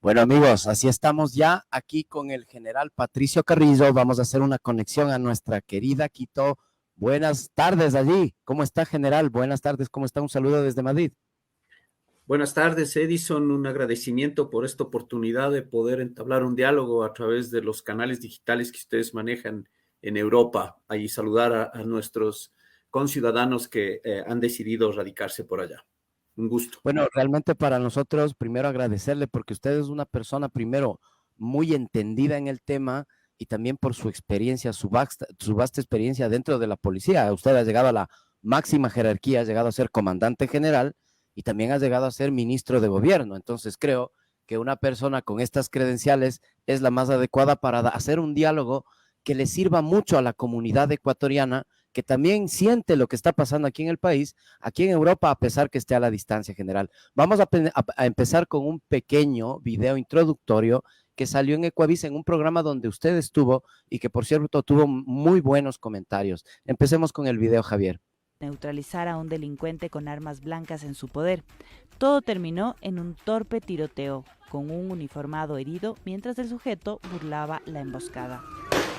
Bueno, amigos, así estamos ya aquí con el general Patricio Carrillo. Vamos a hacer una conexión a nuestra querida Quito. Buenas tardes allí. ¿Cómo está, general? Buenas tardes. ¿Cómo está? Un saludo desde Madrid. Buenas tardes, Edison. Un agradecimiento por esta oportunidad de poder entablar un diálogo a través de los canales digitales que ustedes manejan en Europa. Ahí saludar a nuestros conciudadanos que han decidido radicarse por allá. Un gusto. Bueno, realmente para nosotros, primero agradecerle porque usted es una persona, primero, muy entendida en el tema y también por su experiencia, su vasta experiencia dentro de la policía. Usted ha llegado a la máxima jerarquía, ha llegado a ser comandante general y también ha llegado a ser ministro de gobierno. Entonces creo que una persona con estas credenciales es la más adecuada para hacer un diálogo que le sirva mucho a la comunidad ecuatoriana, que también siente lo que está pasando aquí en el país, aquí en Europa, a pesar que esté a la distancia general. Vamos a empezar con un pequeño video introductorio que salió en Ecuavisa en un programa donde usted estuvo y que, por cierto, tuvo muy buenos comentarios. Empecemos con el video, Javier. Neutralizar a un delincuente con armas blancas en su poder. Todo terminó en un torpe tiroteo, con un uniformado herido mientras el sujeto burlaba la emboscada.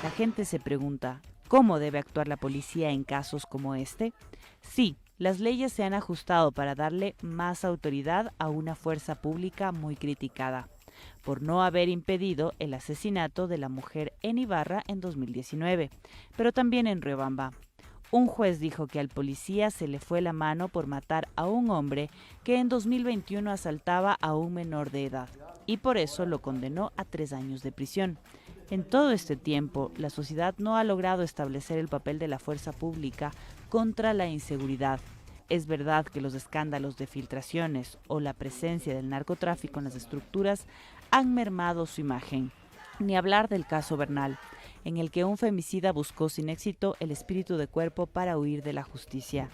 La gente se pregunta, ¿cómo debe actuar la policía en casos como este? Sí, las leyes se han ajustado para darle más autoridad a una fuerza pública muy criticada, por no haber impedido el asesinato de la mujer en Ibarra en 2019, pero también en Riobamba. Un juez dijo que al policía se le fue la mano por matar a un hombre que en 2021 asaltaba a un menor de edad y por eso lo condenó a 3 años de prisión. En todo este tiempo, la sociedad no ha logrado establecer el papel de la fuerza pública contra la inseguridad. Es verdad que los escándalos de filtraciones o la presencia del narcotráfico en las estructuras han mermado su imagen. Ni hablar del caso Bernal, en el que un femicida buscó sin éxito el espíritu de cuerpo para huir de la justicia.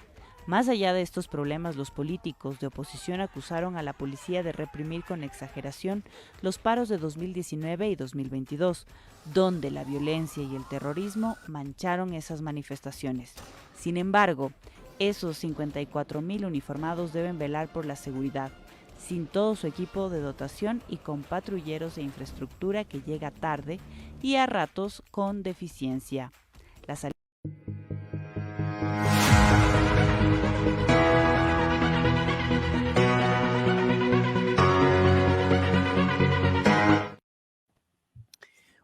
Más allá de estos problemas, los políticos de oposición acusaron a la policía de reprimir con exageración los paros de 2019 y 2022, donde la violencia y el terrorismo mancharon esas manifestaciones. Sin embargo, esos 54,000 uniformados deben velar por la seguridad, sin todo su equipo de dotación y con patrulleros e infraestructura que llega tarde y a ratos con deficiencia. La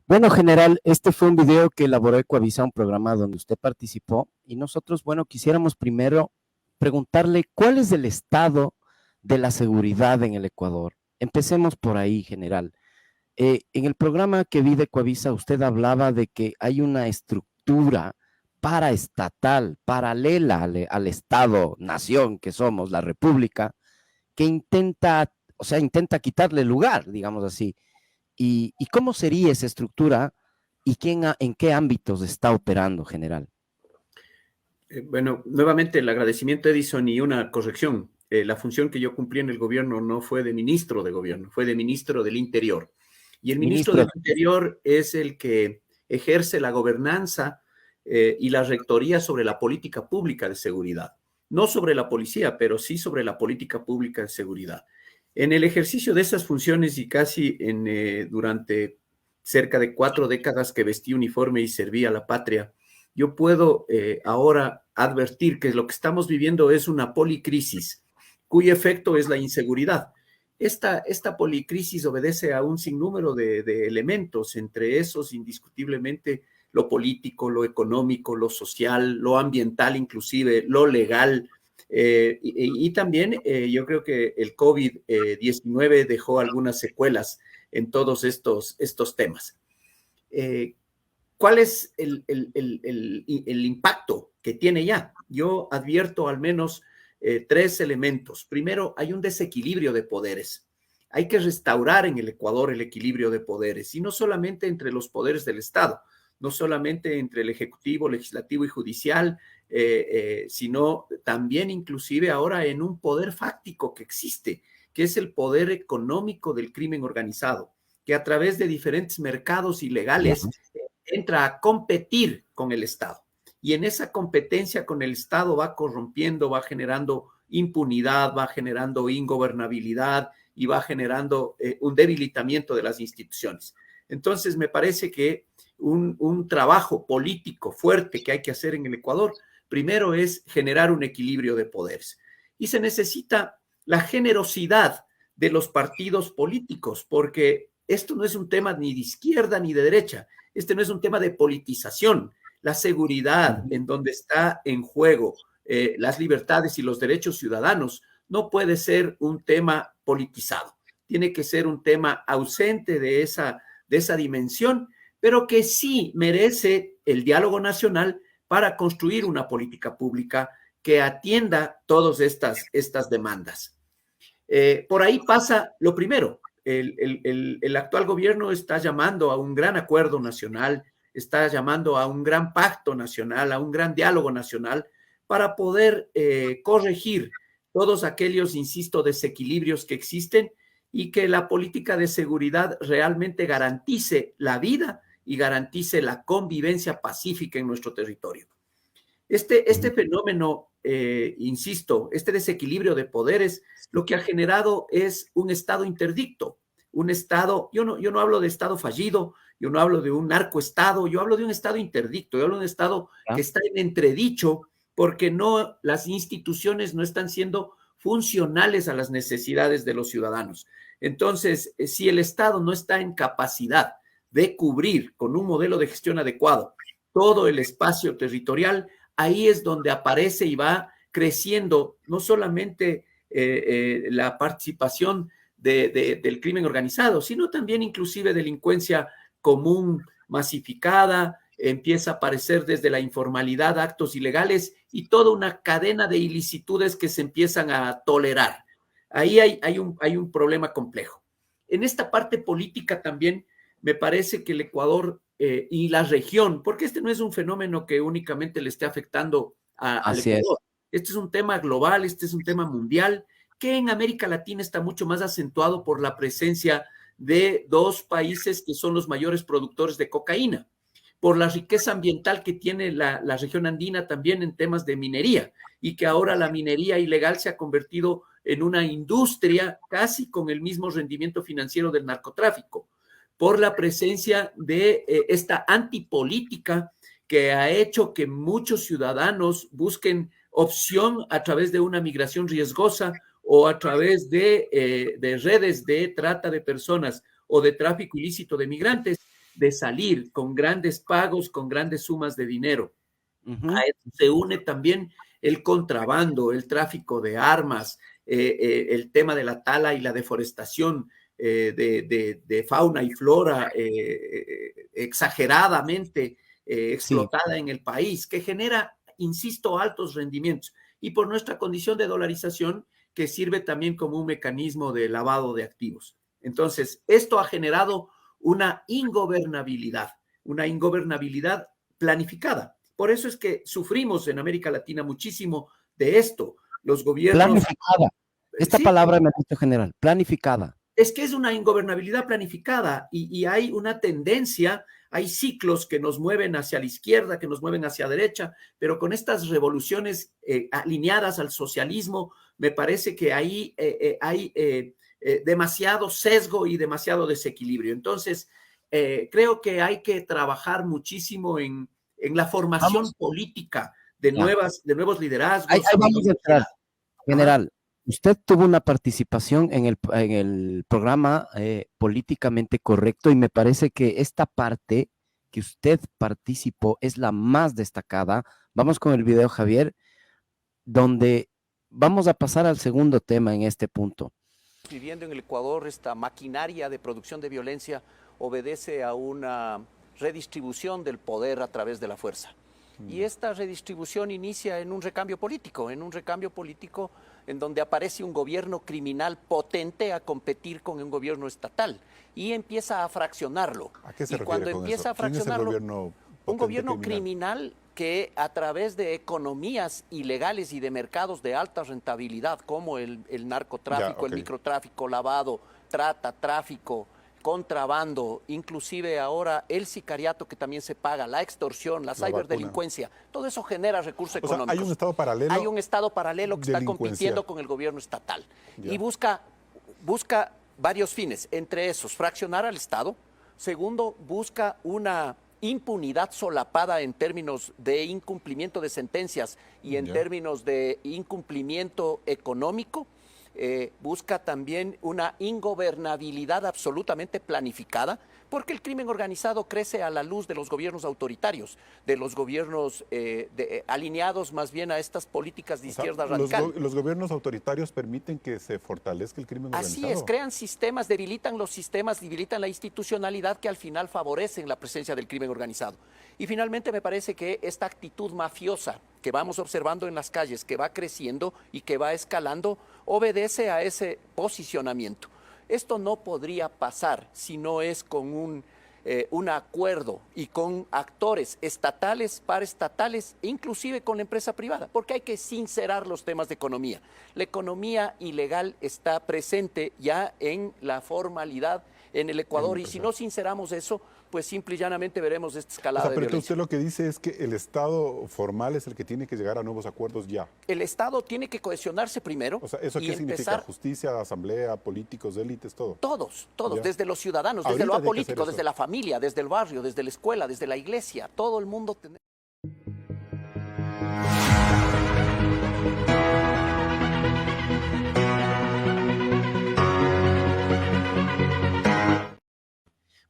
Bueno, general, este fue un video que elaboró Ecuavisa, un programa donde usted participó, y nosotros, bueno, quisiéramos primero preguntarle cuál es el estado de la seguridad en el Ecuador. Empecemos por ahí, general. En el programa que vi de Ecuavisa, usted hablaba de que hay una estructura paraestatal, paralela al Estado-nación que somos, la República, que intenta, o sea, intenta quitarle lugar, digamos así. ¿Y cómo sería esa estructura y en qué ámbitos está operando, general? Bueno, nuevamente el agradecimiento, Edison, y una corrección. La función que yo cumplí en el gobierno no fue de ministro de gobierno, fue de ministro del Interior. Y el ministro Ministro, del Interior es el que ejerce la gobernanza y la rectoría sobre la política pública de seguridad. No sobre la policía, pero sí sobre la política pública de seguridad. En el ejercicio de esas funciones y casi durante cerca de 4 décadas que vestí uniforme y serví a la patria, yo puedo ahora advertir que lo que estamos viviendo es una policrisis, cuyo efecto es la inseguridad. Esta policrisis obedece a un sinnúmero de elementos, entre esos indiscutiblemente lo político, lo económico, lo social, lo ambiental inclusive, lo legal. Y también yo creo que el COVID-19 dejó algunas secuelas en todos estos temas. ¿Cuál es el impacto que tiene ya? Yo advierto al menos 3 elementos. Primero, hay un desequilibrio de poderes. Hay que restaurar en el Ecuador el equilibrio de poderes, y no solamente entre los poderes del Estado, no solamente entre el Ejecutivo, Legislativo y Judicial, sino también inclusive ahora en un poder fáctico que existe, que es el poder económico del crimen organizado, que a través de diferentes mercados ilegales entra a competir con el Estado. Y en esa competencia con el Estado va corrompiendo, va generando impunidad, va generando ingobernabilidad y va generando un debilitamiento de las instituciones. Entonces, me parece que un trabajo político fuerte que hay que hacer en el Ecuador, primero es generar un equilibrio de poderes. Y se necesita la generosidad de los partidos políticos, porque esto no es un tema ni de izquierda ni de derecha, este no es un tema de politización. La seguridad en donde está en juego las libertades y los derechos ciudadanos no puede ser un tema politizado. Tiene que ser un tema ausente de esa dimensión, pero que sí merece el diálogo nacional para construir una política pública que atienda todas estas demandas. Por ahí pasa lo primero. El actual gobierno está llamando a un gran acuerdo nacional, está llamando a un gran pacto nacional, a un gran diálogo nacional para poder corregir todos aquellos, insisto, desequilibrios que existen y que la política de seguridad realmente garantice la vida y garantice la convivencia pacífica en nuestro territorio. Este fenómeno, insisto, este desequilibrio de poderes, lo que ha generado es un Estado interdicto, un Estado, yo no hablo de Estado fallido, yo no hablo de un narcoestado, yo hablo de un Estado interdicto, yo hablo de un Estado que está en entredicho porque las instituciones no están siendo funcionales a las necesidades de los ciudadanos. Entonces, si el Estado no está en capacidad de cubrir con un modelo de gestión adecuado todo el espacio territorial, ahí es donde aparece y va creciendo no solamente la participación del crimen organizado, sino también inclusive delincuencia común, masificada, empieza a aparecer desde la informalidad actos ilegales y toda una cadena de ilicitudes que se empiezan a tolerar. Ahí hay un problema complejo. En esta parte política también me parece que el Ecuador y la región, porque este no es un fenómeno que únicamente le esté afectando al Ecuador. Este es un tema global, este es un tema mundial, que en América Latina está mucho más acentuado por la presencia de dos países que son los mayores productores de cocaína, por la riqueza ambiental que tiene la región andina también en temas de minería, y que ahora la minería ilegal se ha convertido en una industria casi con el mismo rendimiento financiero del narcotráfico, por la presencia de esta antipolítica que ha hecho que muchos ciudadanos busquen opción a través de una migración riesgosa o a través de redes de trata de personas o de tráfico ilícito de migrantes, de salir con grandes pagos, con grandes sumas de dinero. A eso se une también el contrabando, el tráfico de armas, el tema de la tala y la deforestación de fauna y flora exageradamente explotada en el país, que genera, insisto, altos rendimientos. Y por nuestra condición de dolarización, que sirve también como un mecanismo de lavado de activos. Entonces, esto ha generado una ingobernabilidad planificada. Por eso es que sufrimos en América Latina muchísimo de esto. Los gobiernos... Planificada. Esta palabra me ha dicho general, planificada. Es que es una ingobernabilidad planificada y hay una tendencia, hay ciclos que nos mueven hacia la izquierda, que nos mueven hacia la derecha, pero con estas revoluciones alineadas al socialismo, me parece que ahí hay demasiado sesgo y demasiado desequilibrio. Entonces, creo que hay que trabajar muchísimo en la formación política de nuevos liderazgos. Ahí vamos a entrar, general. Usted tuvo una participación en el programa Políticamente Correcto y me parece que esta parte que usted participó es la más destacada. Vamos con el video, Javier, donde vamos a pasar al segundo tema en este punto. Viviendo en el Ecuador, esta maquinaria de producción de violencia obedece a una redistribución del poder a través de la fuerza. Y esta redistribución inicia en un recambio político en donde aparece un gobierno criminal potente a competir con un gobierno estatal y empieza a fraccionarlo. ¿A qué se refiere cuando con empieza eso? a fraccionarlo, ¿Quién es el gobierno un gobierno criminal que a través de economías ilegales y de mercados de alta rentabilidad como el narcotráfico, el microtráfico, lavado, trata, tráfico, contrabando, inclusive ahora el sicariato que también se paga, la extorsión, la ciberdelincuencia, todo eso genera recursos económicos. Hay un Estado paralelo. Hay un Estado paralelo que está compitiendo con el gobierno estatal y busca busca varios fines, entre esos, fraccionar al Estado. Segundo, busca una impunidad solapada en términos de incumplimiento de sentencias y en términos de incumplimiento económico. Busca también una ingobernabilidad absolutamente planificada, porque el crimen organizado crece a la luz de los gobiernos autoritarios, de los gobiernos alineados más bien a estas políticas de izquierda radical. Los gobiernos autoritarios permiten que se fortalezca el crimen organizado. Así es, crean sistemas, debilitan los sistemas, debilitan la institucionalidad que al final favorecen la presencia del crimen organizado. Y finalmente me parece que esta actitud mafiosa que vamos observando en las calles, que va creciendo y que va escalando, obedece a ese posicionamiento. Esto no podría pasar si no es con un acuerdo y con actores estatales, paraestatales, e inclusive con la empresa privada, porque hay que sincerar los temas de economía. La economía ilegal está presente ya en la formalidad en el Ecuador, y si no sinceramos eso, pues simple y llanamente veremos esta escalada de pero violencia. usted lo que dice es que el Estado formal es el que tiene que llegar a nuevos acuerdos ya. El Estado tiene que cohesionarse primero. O sea, ¿eso qué significa? Justicia, asamblea, políticos, élites, todo. Todos, Ya. desde los ciudadanos, Ahorita desde lo hay que hacer apolítico, eso. desde la familia, desde el barrio, desde la escuela, desde la iglesia, todo el mundo tiene.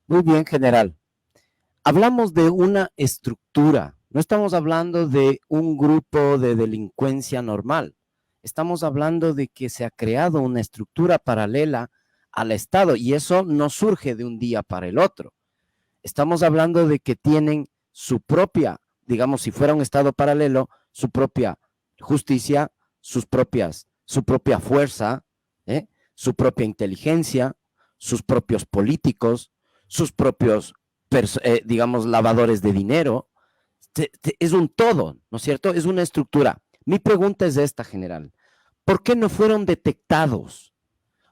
Muy bien, general. Hablamos de una estructura, no estamos hablando de un grupo de delincuencia normal. Estamos hablando de que se ha creado una estructura paralela al Estado y eso no surge de un día para el otro. Estamos hablando de que tienen su propia, digamos, si fuera un Estado paralelo, su propia justicia, su propia fuerza, su propia inteligencia, sus propios políticos, sus propios, digamos, lavadores de dinero. Es un todo, ¿no es cierto? Es una estructura. Mi pregunta es esta, general. ¿Por qué no fueron detectados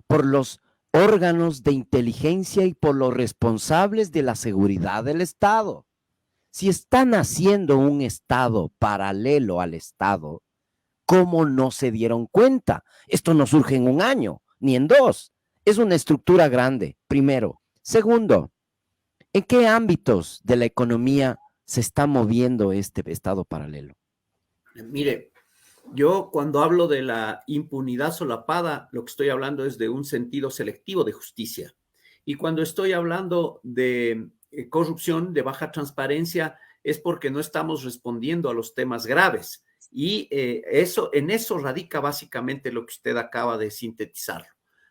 por los órganos de inteligencia y por los responsables de la seguridad del Estado? Si están haciendo un Estado paralelo al Estado, ¿cómo no se dieron cuenta? Esto no surge en un año, ni en dos. Es una estructura grande, primero. Segundo, ¿en qué ámbitos de la economía se está moviendo este Estado paralelo? Mire, yo cuando hablo de la impunidad solapada, lo que estoy hablando es de un sentido selectivo de justicia. Y cuando estoy hablando de corrupción, de baja transparencia, es porque no estamos respondiendo a los temas graves. Y en eso radica básicamente lo que usted acaba de sintetizar.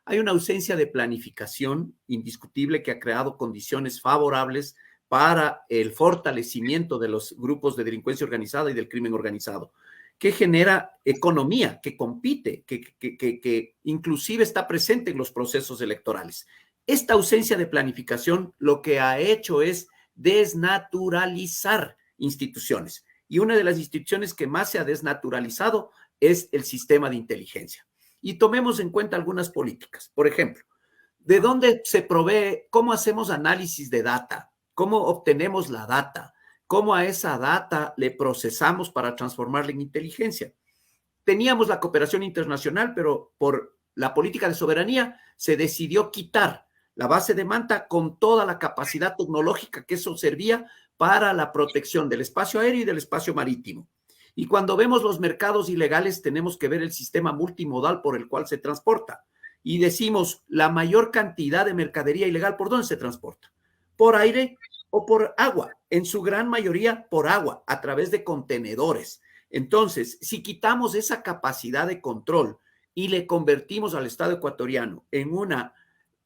Hay una ausencia de planificación indiscutible que ha creado condiciones favorables para el fortalecimiento de los grupos de delincuencia organizada y del crimen organizado, que genera economía, que compite, que inclusive está presente en los procesos electorales. Esta ausencia de planificación lo que ha hecho es desnaturalizar instituciones. Y una de las instituciones que más se ha desnaturalizado es el sistema de inteligencia. Y tomemos en cuenta algunas políticas. Por ejemplo, ¿de dónde se provee? ¿Cómo hacemos análisis de data? ¿Cómo obtenemos la data? ¿Cómo a esa data le procesamos para transformarla en inteligencia? Teníamos la cooperación internacional, pero por la política de soberanía se decidió quitar la base de Manta con toda la capacidad tecnológica que eso servía para la protección del espacio aéreo y del espacio marítimo. Y cuando vemos los mercados ilegales, tenemos que ver el sistema multimodal por el cual se transporta. Y decimos, la mayor cantidad de mercadería ilegal, ¿por dónde se transporta? ¿Por aire o por agua? En su gran mayoría por agua, a través de contenedores. Entonces, si quitamos esa capacidad de control y le convertimos al Estado ecuatoriano en una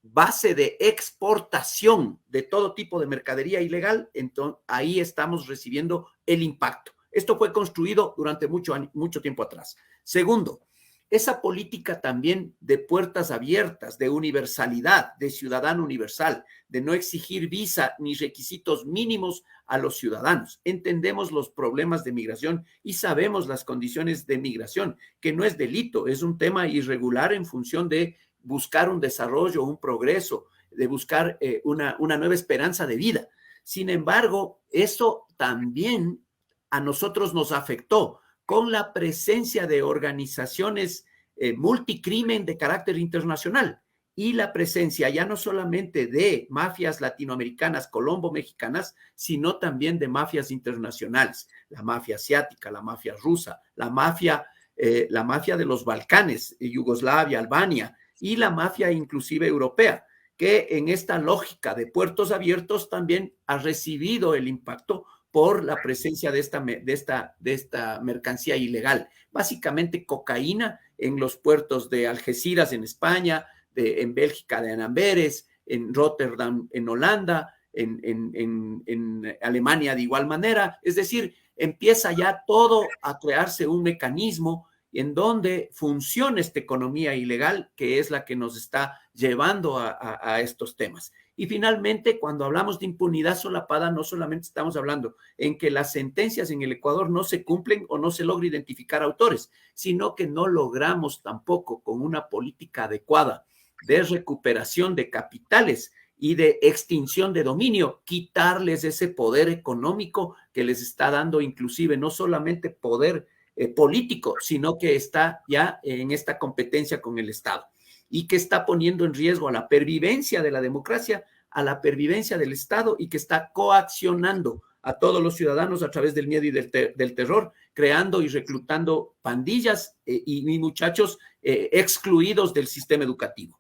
base de exportación de todo tipo de mercadería ilegal, entonces ahí estamos recibiendo el impacto. Esto fue construido durante mucho tiempo atrás. Segundo, esa política también de puertas abiertas, de universalidad, de ciudadano universal, de no exigir visa ni requisitos mínimos a los ciudadanos. Entendemos los problemas de migración y sabemos las condiciones de migración, que no es delito, es un tema irregular en función de buscar un desarrollo, un progreso, de buscar una nueva esperanza de vida. Sin embargo, eso también a nosotros nos afectó con la presencia de organizaciones multicrimen de carácter internacional. y la presencia ya no solamente de mafias latinoamericanas, colombo-mexicanas, sino también de mafias internacionales, la mafia asiática, la mafia rusa, la mafia de los Balcanes, Yugoslavia, Albania, y la mafia inclusive europea, que en esta lógica de puertos abiertos también ha recibido el impacto por la presencia de esta mercancía ilegal. Básicamente cocaína en los puertos de Algeciras en España, en Bélgica de Amberes, en Rotterdam en Holanda, en Alemania de igual manera. Es decir, empieza ya todo a crearse un mecanismo en donde funciona esta economía ilegal, que es la que nos está llevando a estos temas. Y finalmente, cuando hablamos de impunidad solapada, no solamente estamos hablando en que las sentencias en el Ecuador no se cumplen o no se logra identificar autores, sino que no logramos tampoco con una política adecuada de recuperación de capitales y de extinción de dominio, quitarles ese poder económico que les está dando inclusive no solamente poder político, sino que está ya en esta competencia con el Estado y que está poniendo en riesgo a la pervivencia de la democracia, a la pervivencia del Estado y que está coaccionando a todos los ciudadanos a través del miedo y del terror, creando y reclutando pandillas y muchachos excluidos del sistema educativo.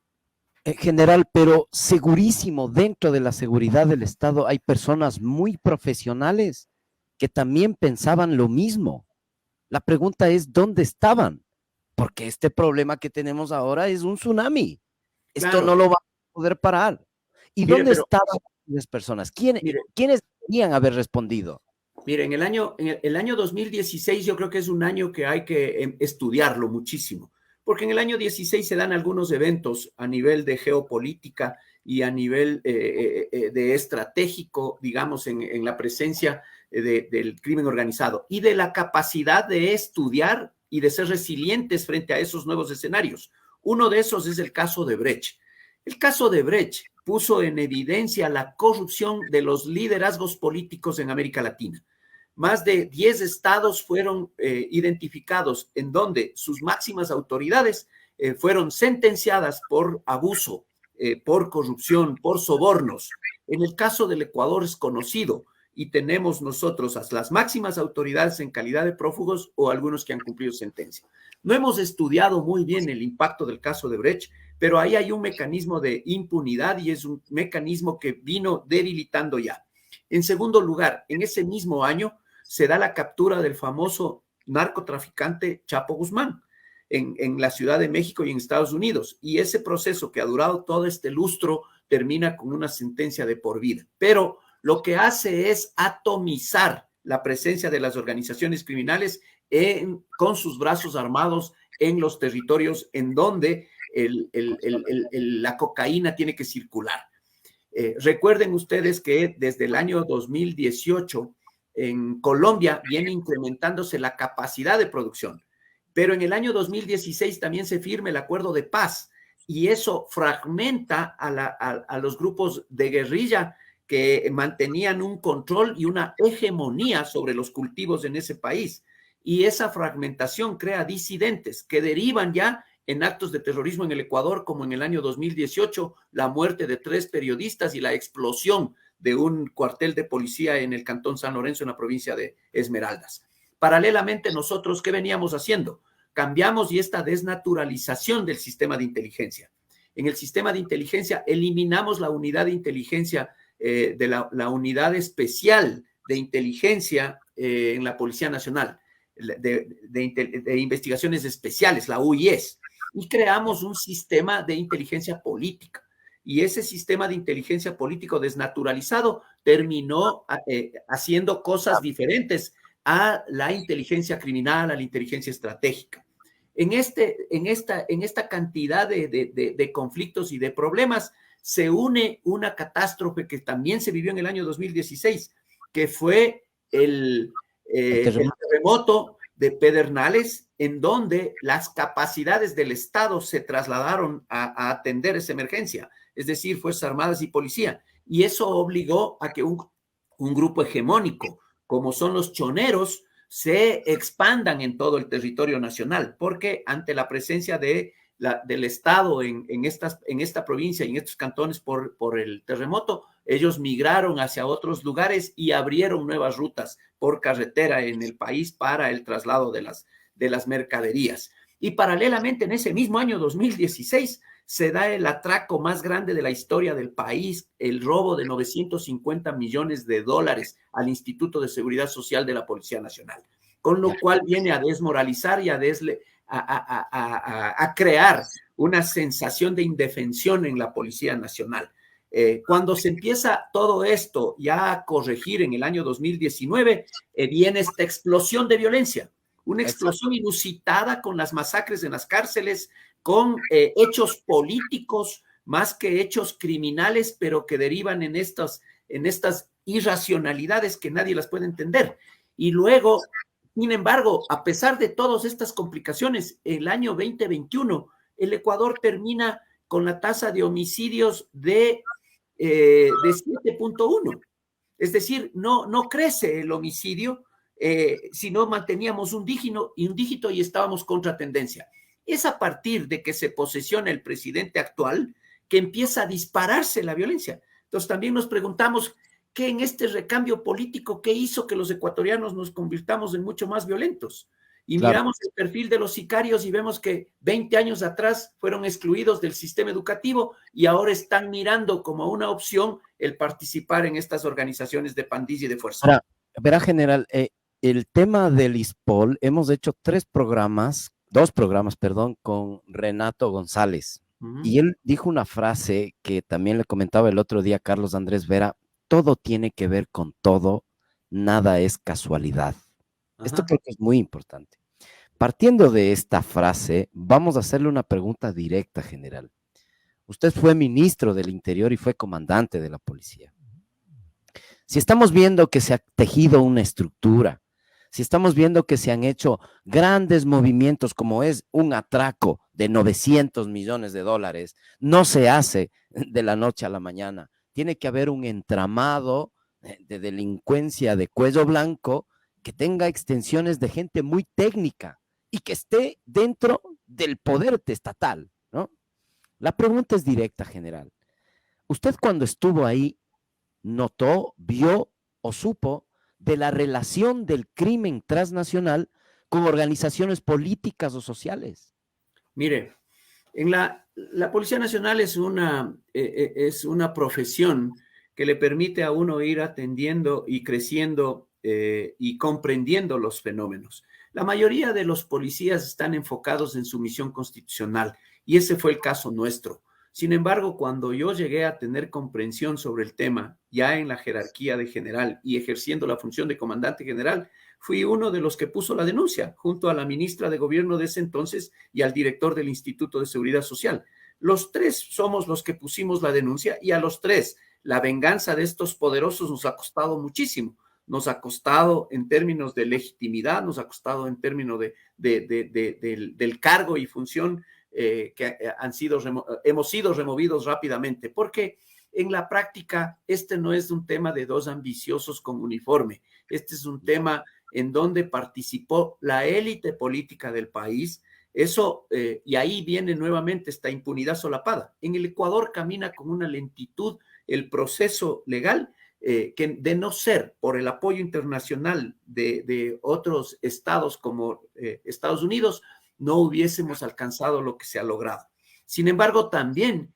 General, pero segurísimo, dentro de la seguridad del Estado hay personas muy profesionales que también pensaban lo mismo. La pregunta es, ¿dónde estaban? Porque este problema que tenemos ahora es un tsunami. Esto Claro. no lo va a poder parar. ¿Y Mire, dónde pero- estaban las personas? Mire. ¿Quiénes deberían haber respondido? Mire, en el año 2016 yo creo que es un año que hay que estudiarlo muchísimo, porque en el año 16 se dan algunos eventos a nivel de geopolítica y a nivel de estratégico, digamos, en la presencia del crimen organizado y de la capacidad de estudiar y de ser resilientes frente a esos nuevos escenarios. Uno de esos es el caso de Brecht. El caso de Brecht puso en evidencia la corrupción de los liderazgos políticos en América Latina. Más de 10 estados fueron identificados en donde sus máximas autoridades fueron sentenciadas por abuso, por corrupción, por sobornos. En el caso del Ecuador es conocido y tenemos nosotros a las máximas autoridades en calidad de prófugos o algunos que han cumplido sentencia. No hemos estudiado muy bien el impacto del caso de Brecht, pero ahí hay un mecanismo de impunidad y es un mecanismo que vino debilitando ya. En segundo lugar, en ese mismo año se da la captura del famoso narcotraficante Chapo Guzmán en la Ciudad de México y en Estados Unidos. Y ese proceso que ha durado todo este lustro termina con una sentencia de por vida. Pero lo que hace es atomizar la presencia de las organizaciones criminales con sus brazos armados en los territorios en donde la cocaína tiene que circular. Recuerden ustedes que desde el año 2018 en Colombia viene incrementándose la capacidad de producción, pero en el año 2016 también se firma el acuerdo de paz y eso fragmenta a los grupos de guerrilla que mantenían un control y una hegemonía sobre los cultivos en ese país. Y esa fragmentación crea disidentes que derivan ya en actos de terrorismo en el Ecuador, como en el año 2018, la muerte de 3 periodistas y la explosión de un cuartel de policía en el Cantón San Lorenzo, en la provincia de Esmeraldas. Paralelamente, nosotros, ¿qué veníamos haciendo? Cambiamos y esta desnaturalización del sistema de inteligencia. En el sistema de inteligencia eliminamos la unidad de inteligencia, la unidad especial de inteligencia en la Policía Nacional, de investigaciones especiales, la UIS, y creamos un sistema de inteligencia política. Y ese sistema de inteligencia político desnaturalizado terminó haciendo cosas diferentes a la inteligencia criminal, a la inteligencia estratégica. En esta cantidad de conflictos y de problemas se une una catástrofe que también se vivió en el año 2016, que fue el terremoto de Pedernales, en donde las capacidades del Estado se trasladaron a atender esa emergencia, es decir, Fuerzas Armadas y Policía. Y eso obligó a que un grupo hegemónico, como son los choneros, se expandan en todo el territorio nacional, porque ante la presencia de del Estado en esta provincia y en estos cantones por el terremoto, ellos migraron hacia otros lugares y abrieron nuevas rutas por carretera en el país para el traslado de las mercaderías. Y paralelamente, en ese mismo año 2016, se da el atraco más grande de la historia del país, el robo de 950 millones de dólares al Instituto de Seguridad Social de la Policía Nacional, con lo cual viene a desmoralizar y a crear una sensación de indefensión en la Policía Nacional. Cuando se empieza todo esto ya a corregir en el año 2019, viene esta explosión de violencia, una explosión inusitada con las masacres en las cárceles, con hechos políticos más que hechos criminales, pero que derivan en estas irracionalidades que nadie las puede entender. Y luego, sin embargo, a pesar de todas estas complicaciones, el año 2021, el Ecuador termina con la tasa de homicidios de 7.1. Es decir, no crece el homicidio, sino manteníamos un dígito y estábamos contra tendencia. Es a partir de que se posesiona el presidente actual que empieza a dispararse la violencia. Entonces también nos preguntamos qué en este recambio político, qué hizo que los ecuatorianos nos convirtamos en mucho más violentos. Y miramos el perfil de los sicarios y vemos que 20 años atrás fueron excluidos del sistema educativo y ahora están mirando como una opción el participar en estas organizaciones de pandilla y de fuerza. Ahora, verá, general, el tema del ISPOL, hemos hecho dos programas, con Renato González. Y él dijo una frase que también le comentaba el otro día Carlos Andrés Vera: todo tiene que ver con todo, nada es casualidad. Esto creo que es muy importante. Partiendo de esta frase, vamos a hacerle una pregunta directa, general. Usted fue ministro del Interior y fue comandante de la policía. Si estamos viendo que se ha tejido una estructura, si estamos viendo que se han hecho grandes movimientos como es un atraco de 900 millones de dólares, no se hace de la noche a la mañana. Tiene que haber un entramado de delincuencia de cuello blanco que tenga extensiones de gente muy técnica y que esté dentro del poder estatal, ¿no? La pregunta es directa, general. ¿Usted cuando estuvo ahí notó, vio o supo de la relación del crimen transnacional con organizaciones políticas o sociales? Mire, la Policía Nacional es una profesión que le permite a uno ir atendiendo y creciendo y comprendiendo los fenómenos. La mayoría de los policías están enfocados en su misión constitucional y ese fue el caso nuestro. Sin embargo, cuando yo llegué a tener comprensión sobre el tema, ya en la jerarquía de general y ejerciendo la función de comandante general, fui uno de los que puso la denuncia, junto a la ministra de Gobierno de ese entonces y al director del Instituto de Seguridad Social. Los tres somos los que pusimos la denuncia y a los tres la venganza de estos poderosos nos ha costado muchísimo. Nos ha costado en términos de legitimidad, nos ha costado en términos del cargo y función que hemos sido removidos rápidamente, porque en la práctica este no es un tema de dos ambiciosos con uniforme, este es un tema en donde participó la élite política del país, y ahí viene nuevamente esta impunidad solapada. En el Ecuador camina con una lentitud el proceso legal, que de no ser por el apoyo internacional de otros estados como Estados Unidos, no hubiésemos alcanzado lo que se ha logrado. Sin embargo, también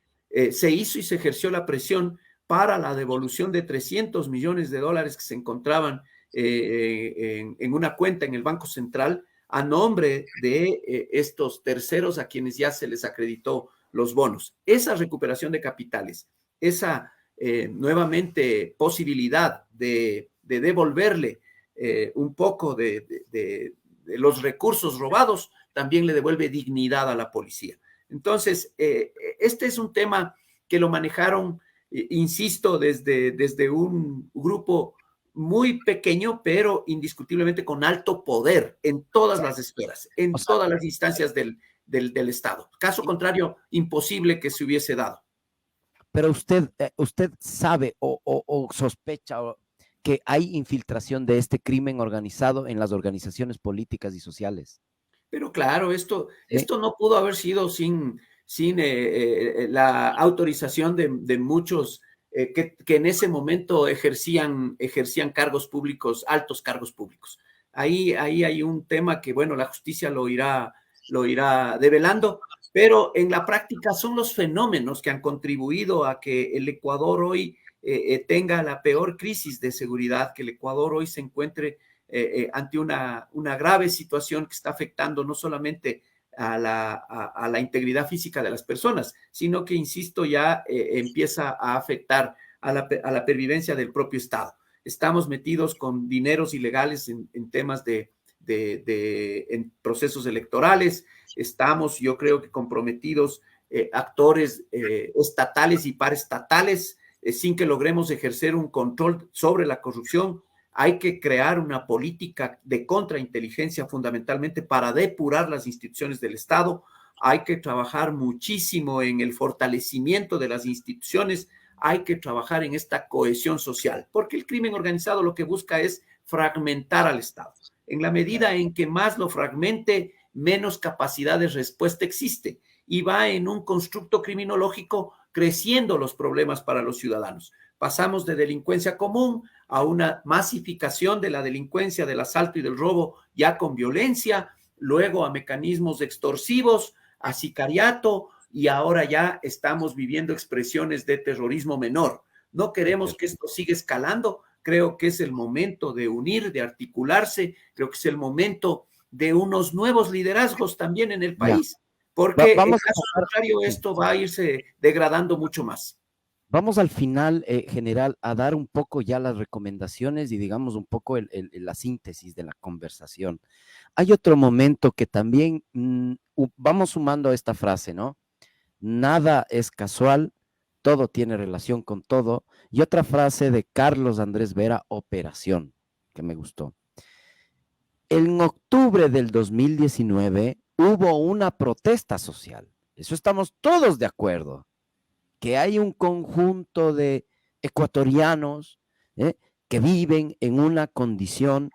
se hizo y se ejerció la presión para la devolución de 300 millones de dólares que se encontraban en una cuenta en el Banco Central a nombre de estos terceros a quienes ya se les acreditó los bonos. Esa recuperación de capitales, esa nuevamente posibilidad de devolverle un poco de los recursos robados, también le devuelve dignidad a la policía. Entonces, este es un tema que lo manejaron, insisto, desde un grupo muy pequeño, pero indiscutiblemente con alto poder en todas las esferas, en todas las instancias del Estado. Caso contrario, imposible que se hubiese dado. Pero usted sabe o sospecha que hay infiltración de este crimen organizado en las organizaciones políticas y sociales. Pero claro, ¿sí? esto no pudo haber sido sin la autorización de muchos que en ese momento ejercían cargos públicos, altos cargos públicos. Ahí hay un tema que, bueno, la justicia lo irá develando, pero en la práctica son los fenómenos que han contribuido a que el Ecuador hoy tenga la peor crisis de seguridad, que el Ecuador hoy se encuentre ante una grave situación que está afectando no solamente a la integridad física de las personas, sino que, insisto, ya empieza a afectar a la pervivencia del propio Estado. Estamos metidos con dineros ilegales en temas en procesos electorales, estamos, yo creo que comprometidos actores estatales y paraestatales sin que logremos ejercer un control sobre la corrupción. Hay que crear una política de contrainteligencia fundamentalmente para depurar las instituciones del Estado. Hay que trabajar muchísimo en el fortalecimiento de las instituciones. Hay que trabajar en esta cohesión social, porque el crimen organizado lo que busca es fragmentar al Estado. En la medida en que más lo fragmente, menos capacidad de respuesta existe y va en un constructo criminológico creciendo los problemas para los ciudadanos. Pasamos de delincuencia común a una masificación de la delincuencia, del asalto y del robo ya con violencia, luego a mecanismos extorsivos, a sicariato, y ahora ya estamos viviendo expresiones de terrorismo menor. No queremos que esto siga escalando. Creo que es el momento de unir, de articularse. Creo que es el momento de unos nuevos liderazgos también en el país, porque en caso contrario esto va a irse degradando mucho más. Vamos al final, general, a dar un poco ya las recomendaciones y digamos un poco la síntesis de la conversación. Hay otro momento que también vamos sumando a esta frase, ¿no? Nada es casual, todo tiene relación con todo. Y otra frase de Carlos Andrés Vera, operación, que me gustó. En octubre del 2019 hubo una protesta social. Eso estamos todos de acuerdo. Que hay un conjunto de ecuatorianos que viven en una condición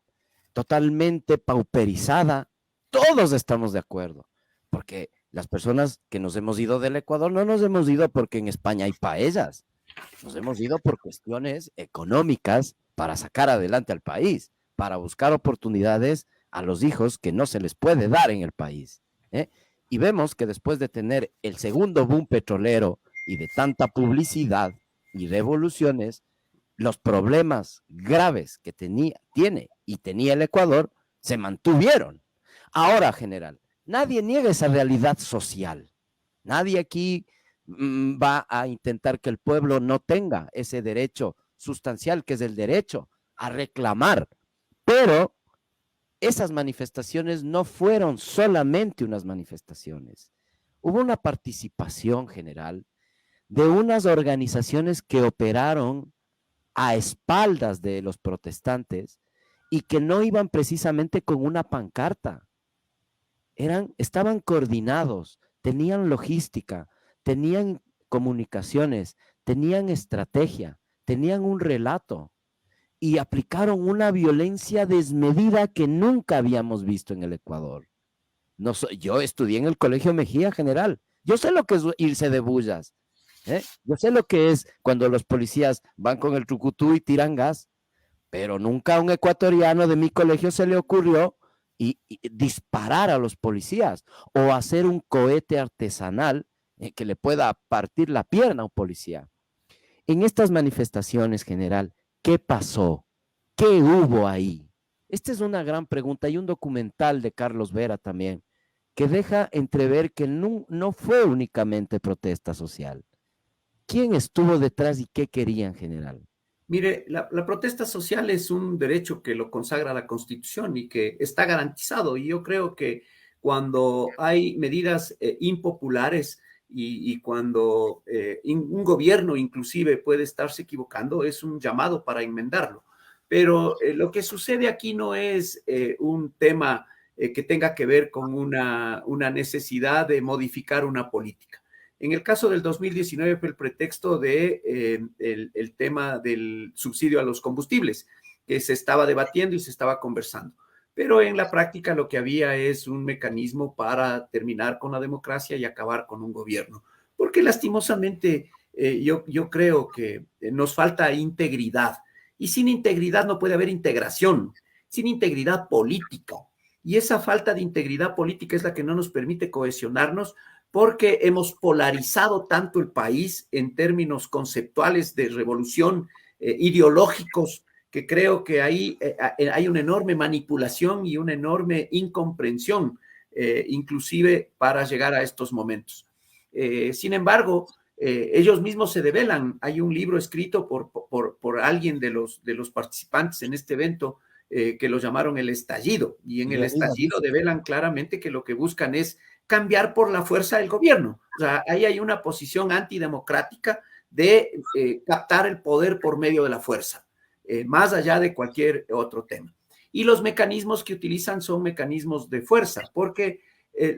totalmente pauperizada. Todos estamos de acuerdo, porque las personas que nos hemos ido del Ecuador no nos hemos ido porque en España hay paellas, nos hemos ido por cuestiones económicas para sacar adelante al país, para buscar oportunidades a los hijos que no se les puede dar en el país. Y vemos que después de tener el segundo boom petrolero y de tanta publicidad y revoluciones, los problemas graves que tenía el Ecuador se mantuvieron. Ahora, general, nadie niega esa realidad social. Nadie aquí va a intentar que el pueblo no tenga ese derecho sustancial, que es el derecho a reclamar. Pero esas manifestaciones no fueron solamente unas manifestaciones. Hubo una participación general de unas organizaciones que operaron a espaldas de los protestantes y que no iban precisamente con una pancarta. Estaban coordinados, tenían logística, tenían comunicaciones, tenían estrategia, tenían un relato y aplicaron una violencia desmedida que nunca habíamos visto en el Ecuador. Yo estudié en el Colegio Mejía, general. Yo sé lo que es irse de bullas. Yo sé lo que es cuando los policías van con el trucutú y tiran gas, pero nunca a un ecuatoriano de mi colegio se le ocurrió y disparar a los policías o hacer un cohete artesanal que le pueda partir la pierna a un policía. En estas manifestaciones, general, ¿qué pasó? ¿Qué hubo ahí? Esta es una gran pregunta. Hay un documental de Carlos Vera también que deja entrever que no fue únicamente protesta social. ¿Quién estuvo detrás y qué querían, general? Mire, la protesta social es un derecho que lo consagra la Constitución y que está garantizado. Y yo creo que cuando hay medidas impopulares y cuando un gobierno inclusive puede estarse equivocando, es un llamado para enmendarlo. Pero lo que sucede aquí no es un tema que tenga que ver con una necesidad de modificar una política. En el caso del 2019 fue el pretexto de el tema del subsidio a los combustibles, que se estaba debatiendo y se estaba conversando. pero en la práctica lo que había es un mecanismo para terminar con la democracia y acabar con un gobierno, porque lastimosamente yo creo que nos falta integridad, y sin integridad no puede haber integración, sin integridad política. Y esa falta de integridad política es la que no nos permite cohesionarnos, porque hemos polarizado tanto el país en términos conceptuales de revolución, ideológicos, que creo que ahí hay una enorme manipulación y una enorme incomprensión, inclusive para llegar a estos momentos. Sin embargo, ellos mismos se develan. Hay un libro escrito por alguien de los participantes en este evento, que lo llamaron el estallido, y en el estallido develan claramente que lo que buscan es cambiar por la fuerza el gobierno. O sea, ahí hay una posición antidemocrática de captar el poder por medio de la fuerza, más allá de cualquier otro tema. Y los mecanismos que utilizan son mecanismos de fuerza, porque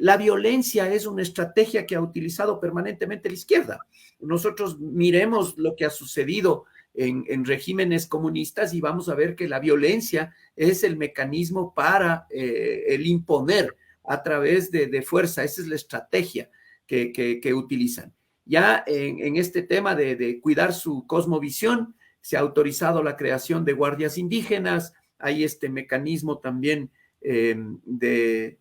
la violencia es una estrategia que ha utilizado permanentemente la izquierda. Nosotros miremos lo que ha sucedido en regímenes comunistas y vamos a ver que la violencia es el mecanismo para el imponer a través de fuerza. Esa es la estrategia que utilizan. Ya en este tema de cuidar su cosmovisión, se ha autorizado la creación de guardias indígenas. Hay este mecanismo también de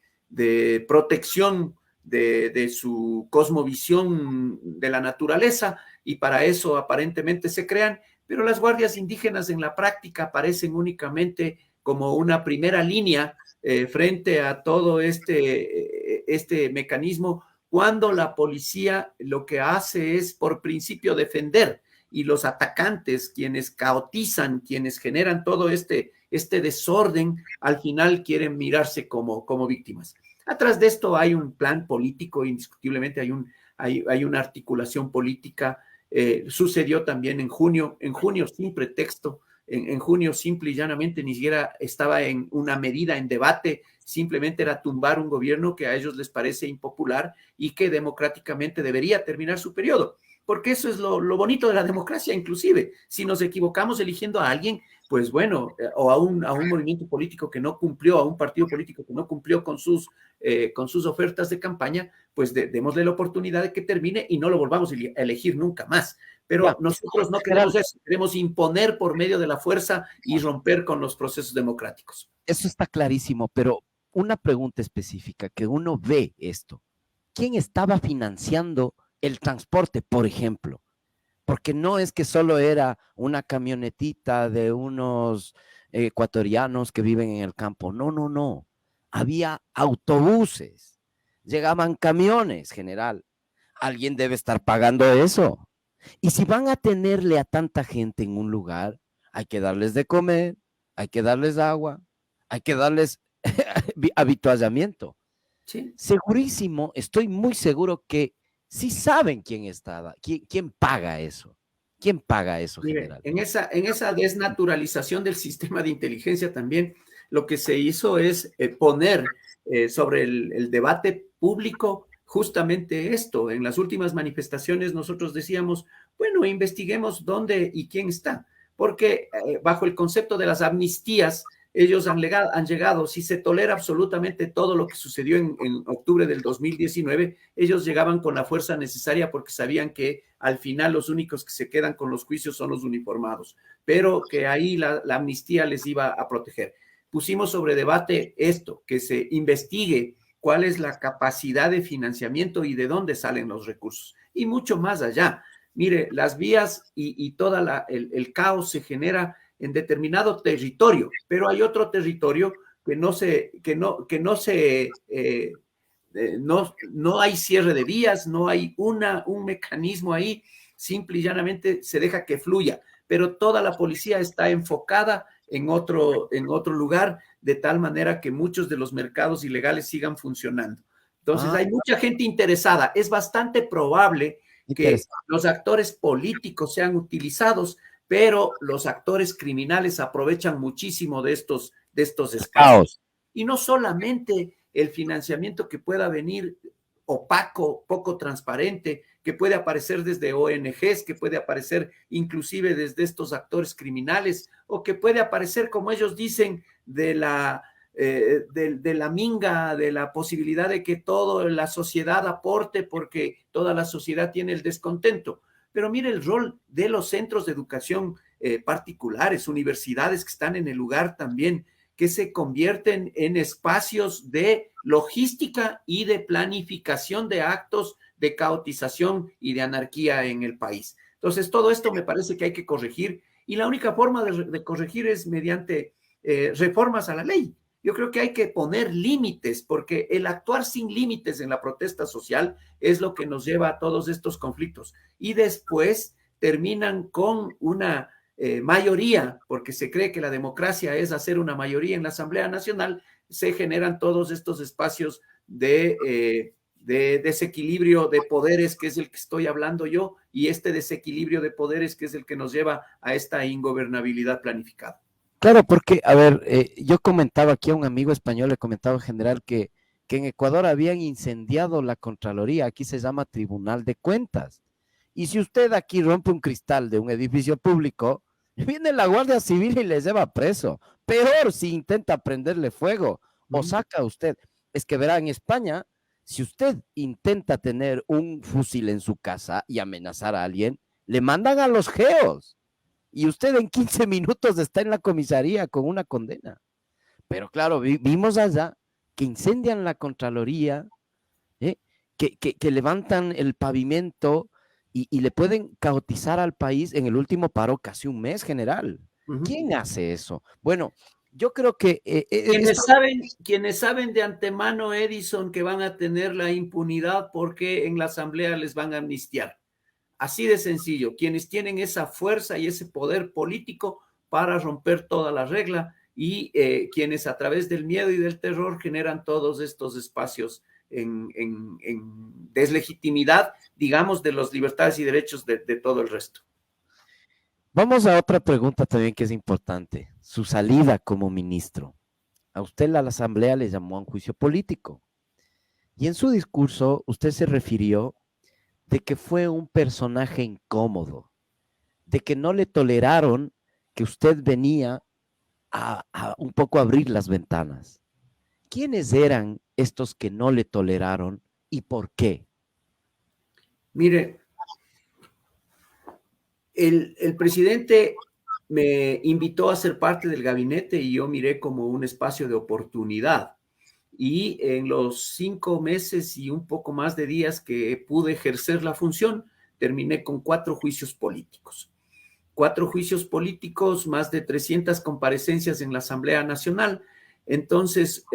protección de su cosmovisión de la naturaleza, y para eso aparentemente se crean, pero las guardias indígenas en la práctica aparecen únicamente como una primera línea frente a todo este mecanismo, cuando la policía lo que hace es por principio defender, y los atacantes, quienes caotizan, quienes generan todo este desorden, al final quieren mirarse como víctimas. Atrás de esto hay un plan político, indiscutiblemente hay una articulación política. Sucedió también en junio sin pretexto, en junio simple y llanamente ni siquiera estaba en una medida en debate, simplemente era tumbar un gobierno que a ellos les parece impopular y que democráticamente debería terminar su periodo. Porque eso es lo bonito de la democracia, inclusive. Si nos equivocamos eligiendo a alguien, pues bueno, o a un movimiento político que no cumplió, a un partido político que no cumplió con sus ofertas de campaña, pues démosle la oportunidad de que termine y no lo volvamos a elegir nunca más. Pero nosotros no queremos eso, queremos imponer por medio de la fuerza y romper con los procesos democráticos. Eso está clarísimo, pero una pregunta específica, que uno ve esto. ¿Quién estaba financiando el transporte, por ejemplo? Porque no es que solo era una camionetita de unos ecuatorianos que viven en el campo. No. Había autobuses, llegaban camiones, general. Alguien debe estar pagando eso. Y si van a tenerle a tanta gente en un lugar, hay que darles de comer, hay que darles agua, hay que darles habituallamiento. Sí. Segurísimo, estoy muy seguro que sí saben quién paga eso. ¿Quién paga eso, Mire, general? en esa desnaturalización del sistema de inteligencia también, lo que se hizo es poner sobre el debate público justamente esto. En las últimas manifestaciones nosotros decíamos, bueno, investiguemos dónde y quién está, porque bajo el concepto de las amnistías, ellos han llegado, si se tolera absolutamente todo lo que sucedió en octubre del 2019, ellos llegaban con la fuerza necesaria porque sabían que al final los únicos que se quedan con los juicios son los uniformados, pero que ahí la amnistía les iba a proteger. Pusimos sobre debate esto, que se investigue cuál es la capacidad de financiamiento y de dónde salen los recursos, y mucho más allá. Mire, las vías y todo el caos se genera en determinado territorio, pero hay otro territorio que no hay cierre de vías, no hay un mecanismo ahí, simple y llanamente se deja que fluya, pero toda la policía está enfocada en otro lugar, de tal manera que muchos de los mercados ilegales sigan funcionando. Entonces hay mucha gente interesada. Es bastante probable que los actores políticos sean utilizados, pero los actores criminales aprovechan muchísimo de estos espacios. Y no solamente el financiamiento que pueda venir opaco, poco transparente, que puede aparecer desde ONGs, que puede aparecer inclusive desde estos actores criminales, o que puede aparecer, como ellos dicen, de de la minga, de la posibilidad de que toda la sociedad aporte porque toda la sociedad tiene el descontento. Pero mire el rol de los centros de educación particulares, universidades que están en el lugar también, que se convierten en espacios de logística y de planificación de actos de caotización y de anarquía en el país. Entonces, todo esto me parece que hay que corregir y la única forma de corregir es mediante reformas a la ley. Yo creo que hay que poner límites, porque el actuar sin límites en la protesta social es lo que nos lleva a todos estos conflictos. Y después terminan con una mayoría, porque se cree que la democracia es hacer una mayoría en la Asamblea Nacional, se generan todos estos espacios de desequilibrio de poderes, que es el que estoy hablando yo, y este desequilibrio de poderes que es el que nos lleva a esta ingobernabilidad planificada. Claro, porque, a ver, yo comentaba aquí a un amigo español, le comentaba en general que en Ecuador habían incendiado la Contraloría, aquí se llama Tribunal de Cuentas. Y si usted aquí rompe un cristal de un edificio público, viene la Guardia Civil y le lleva preso. Peor si intenta prenderle fuego o saca a usted. Es que verá, en España, si usted intenta tener un fusil en su casa y amenazar a alguien, le mandan a los geos. Y usted en 15 minutos está en la comisaría con una condena. Pero claro, vimos allá que incendian la Contraloría, que levantan el pavimento y le pueden caotizar al país. En el último paro casi un mes, general. ¿Quién hace eso? Bueno, yo creo que... quienes saben de antemano, Edison, que van a tener la impunidad porque en la asamblea les van a amnistiar. Así de sencillo, quienes tienen esa fuerza y ese poder político para romper toda la regla y quienes a través del miedo y del terror generan todos estos espacios en deslegitimidad, digamos, de las libertades y derechos de todo el resto. Vamos a otra pregunta también que es importante. Su salida como ministro. A usted la asamblea le llamó a un juicio político. Y en su discurso usted se refirió de que fue un personaje incómodo, de que no le toleraron que usted venía a un poco abrir las ventanas. ¿Quiénes eran estos que no le toleraron y por qué? Mire, el presidente me invitó a ser parte del gabinete y yo miré como un espacio de oportunidad. Y en los 5 meses y un poco más de días que pude ejercer la función, terminé con 4 juicios políticos. 4 juicios políticos, más de 300 comparecencias en la Asamblea Nacional. Entonces,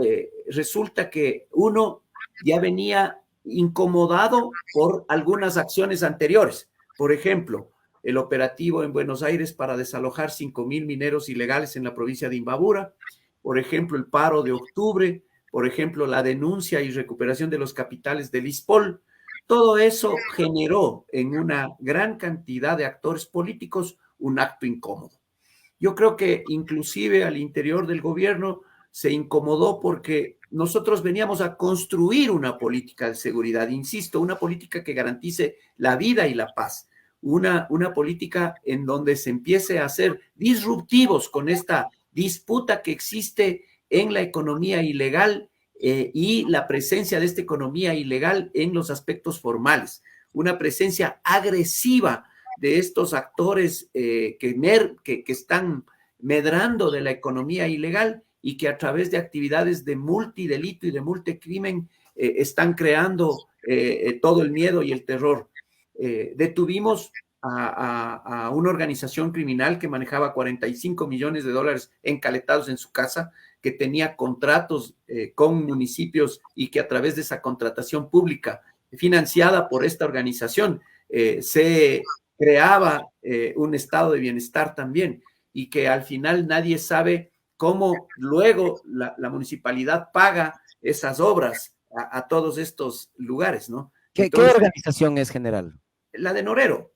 resulta que uno ya venía incomodado por algunas acciones anteriores. Por ejemplo, el operativo en Buenos Aires para desalojar 5,000 mineros ilegales en la provincia de Imbabura. Por ejemplo, el paro de octubre. Por ejemplo, la denuncia y recuperación de los capitales del ISPOL. Todo eso generó en una gran cantidad de actores políticos un acto incómodo. Yo creo que inclusive al interior del gobierno se incomodó porque nosotros veníamos a construir una política de seguridad, insisto, una política que garantice la vida y la paz, una política en donde se empiece a ser disruptivos con esta disputa que existe en la economía ilegal y la presencia de esta economía ilegal en los aspectos formales, una presencia agresiva de estos actores que están medrando de la economía ilegal y que a través de actividades de multidelito y de multicrimen están creando todo el miedo y el terror. Detuvimos a una organización criminal que manejaba $45 millones encaletados en su casa, que tenía contratos con municipios y que a través de esa contratación pública financiada por esta organización se creaba un estado de bienestar también y que al final nadie sabe cómo luego la municipalidad paga esas obras a todos estos lugares, ¿no? Entonces, ¿qué organización es, general? La de Norero.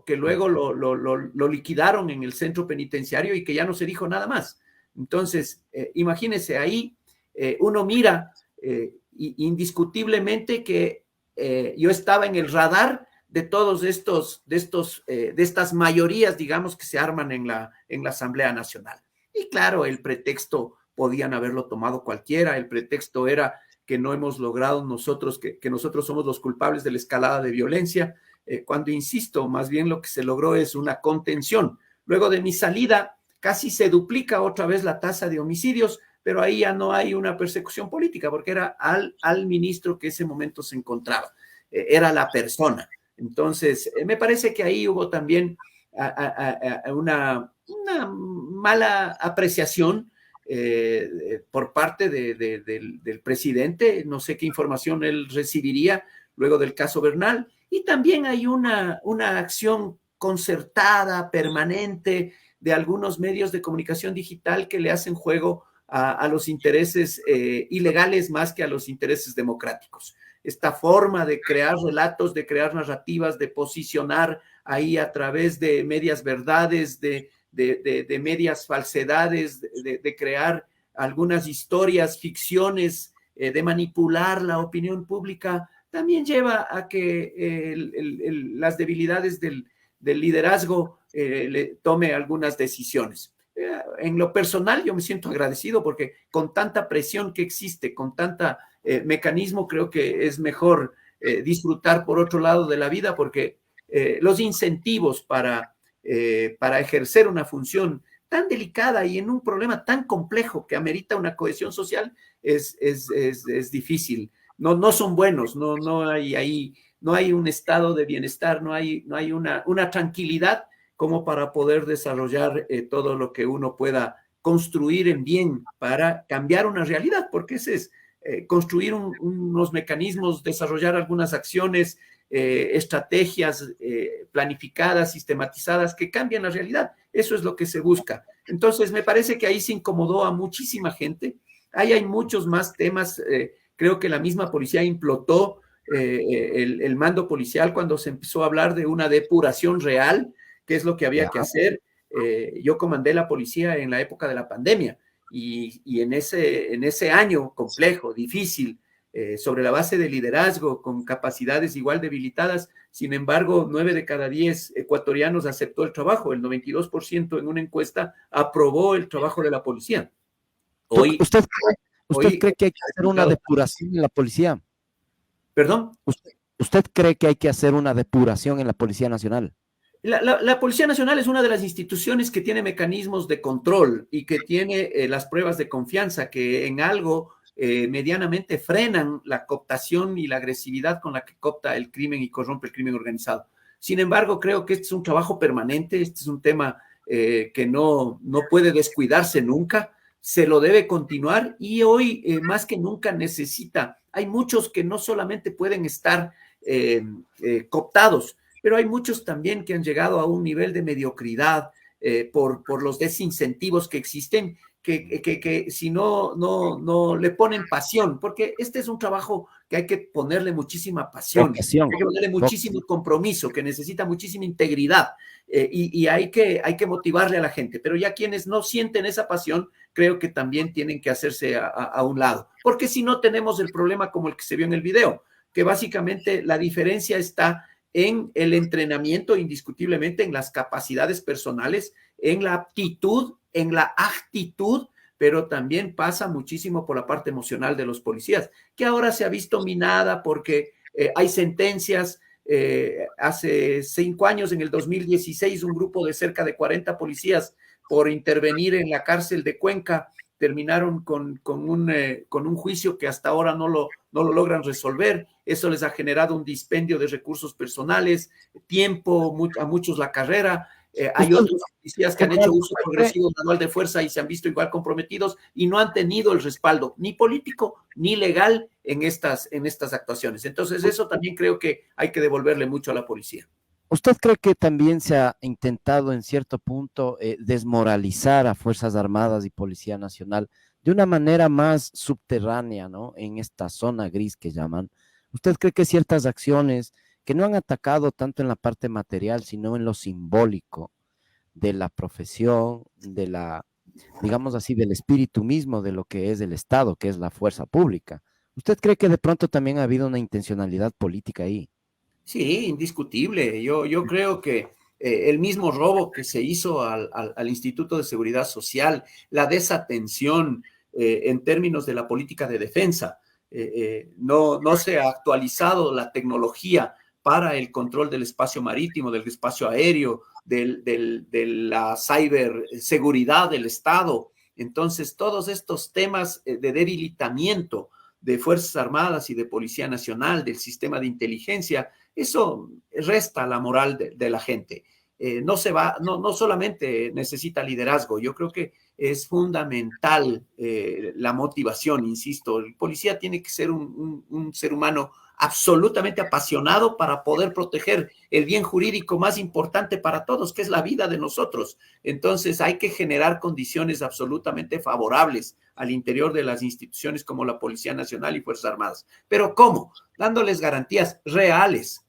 Que luego lo liquidaron en el centro penitenciario y que ya no se dijo nada más. Entonces, imagínese, ahí uno mira indiscutiblemente que yo estaba en el radar de todos de estas mayorías, digamos, que se arman en la Asamblea Nacional. Y claro, el pretexto podían haberlo tomado cualquiera. El pretexto era que no hemos logrado nosotros, que nosotros somos los culpables de la escalada de violencia, cuando, insisto, más bien lo que se logró es una contención. Luego de mi salida, casi se duplica otra vez la tasa de homicidios, pero ahí ya no hay una persecución política, porque era al ministro que ese momento se encontraba, era la persona. Entonces, me parece que ahí hubo también una mala apreciación por parte del presidente. No sé qué información él recibiría luego del caso Bernal, y también hay una acción concertada, permanente, de algunos medios de comunicación digital que le hacen juego a los intereses ilegales más que a los intereses democráticos. Esta forma de crear relatos, de crear narrativas, de posicionar ahí a través de medias verdades, de medias falsedades, de crear algunas historias, ficciones, de manipular la opinión pública, también lleva a que las debilidades del liderazgo le tome algunas decisiones. En lo personal, yo me siento agradecido porque con tanta presión que existe, con tanta mecanismo, creo que es mejor disfrutar por otro lado de la vida, porque los incentivos para ejercer una función tan delicada y en un problema tan complejo que amerita una cohesión social es difícil. No son buenos, no hay ahí, no hay un estado de bienestar, no hay una tranquilidad como para poder desarrollar todo lo que uno pueda construir en bien para cambiar una realidad, porque ese es construir unos mecanismos, desarrollar algunas acciones, estrategias planificadas, sistematizadas, que cambian la realidad. Eso es lo que se busca. Entonces, me parece que ahí se incomodó a muchísima gente. Ahí hay muchos más temas. Creo que la misma policía implotó el mando policial cuando se empezó a hablar de una depuración real, que es lo que había que hacer. Yo comandé la policía en la época de la pandemia y en ese año complejo, difícil, sobre la base de liderazgo, con capacidades igual debilitadas. Sin embargo, 9 de cada 10 ecuatorianos aceptó el trabajo. El 92% en una encuesta aprobó el trabajo de la policía. ¿Usted cree que hay que hacer una depuración en la policía? ¿Perdón? ¿Usted cree que hay que hacer una depuración en la Policía Nacional? La Policía Nacional es una de las instituciones que tiene mecanismos de control y que tiene las pruebas de confianza que en algo medianamente frenan la cooptación y la agresividad con la que coopta el crimen y corrompe el crimen organizado. Sin embargo, creo que este es un trabajo permanente, este es un tema que no puede descuidarse nunca, se lo debe continuar y hoy más que nunca hay muchos que no solamente pueden estar cooptados, pero hay muchos también que han llegado a un nivel de mediocridad por los desincentivos que existen, que si no le ponen pasión, porque este es un trabajo que hay que ponerle muchísima pasión, hay que ponerle muchísimo compromiso, que necesita muchísima integridad y hay que motivarle a la gente, pero ya quienes no sienten esa pasión, creo que también tienen que hacerse a un lado, porque si no tenemos el problema como el que se vio en el video, que básicamente la diferencia está en el entrenamiento, indiscutiblemente, en las capacidades personales, en la aptitud, en la actitud, pero también pasa muchísimo por la parte emocional de los policías, que ahora se ha visto minada porque hay sentencias. Hace 5 años, en el 2016, un grupo de cerca de 40 policías por intervenir en la cárcel de Cuenca terminaron con un juicio que hasta ahora no lo logran resolver. Eso les ha generado un dispendio de recursos personales, tiempo, a muchos la carrera. Hay otros policías que han hecho uso progresivo manual de fuerza y se han visto igual comprometidos y no han tenido el respaldo ni político ni legal en estas actuaciones. Entonces, eso también creo que hay que devolverle mucho a la policía. ¿Usted cree que también se ha intentado en cierto punto desmoralizar a Fuerzas Armadas y Policía Nacional de una manera más subterránea, ¿no? En esta zona gris que llaman. ¿Usted cree que ciertas acciones que no han atacado tanto en la parte material, sino en lo simbólico de la profesión, de la, digamos así, del espíritu mismo de lo que es el Estado, que es la fuerza pública? ¿Usted cree que de pronto también ha habido una intencionalidad política ahí? Sí, indiscutible. Yo creo que el mismo robo que se hizo al Instituto de Seguridad Social, la desatención, en términos de la política de defensa. No se ha actualizado la tecnología para el control del espacio marítimo, del espacio aéreo, de la ciberseguridad del Estado. Entonces, todos estos temas de debilitamiento de Fuerzas Armadas y de Policía Nacional, del sistema de inteligencia, eso resta la moral de la gente. No solamente necesita liderazgo, yo creo que es fundamental la motivación, insisto. El policía tiene que ser un ser humano absolutamente apasionado para poder proteger el bien jurídico más importante para todos, que es la vida de nosotros. Entonces hay que generar condiciones absolutamente favorables al interior de las instituciones como la Policía Nacional y Fuerzas Armadas. ¿Pero cómo? Dándoles garantías reales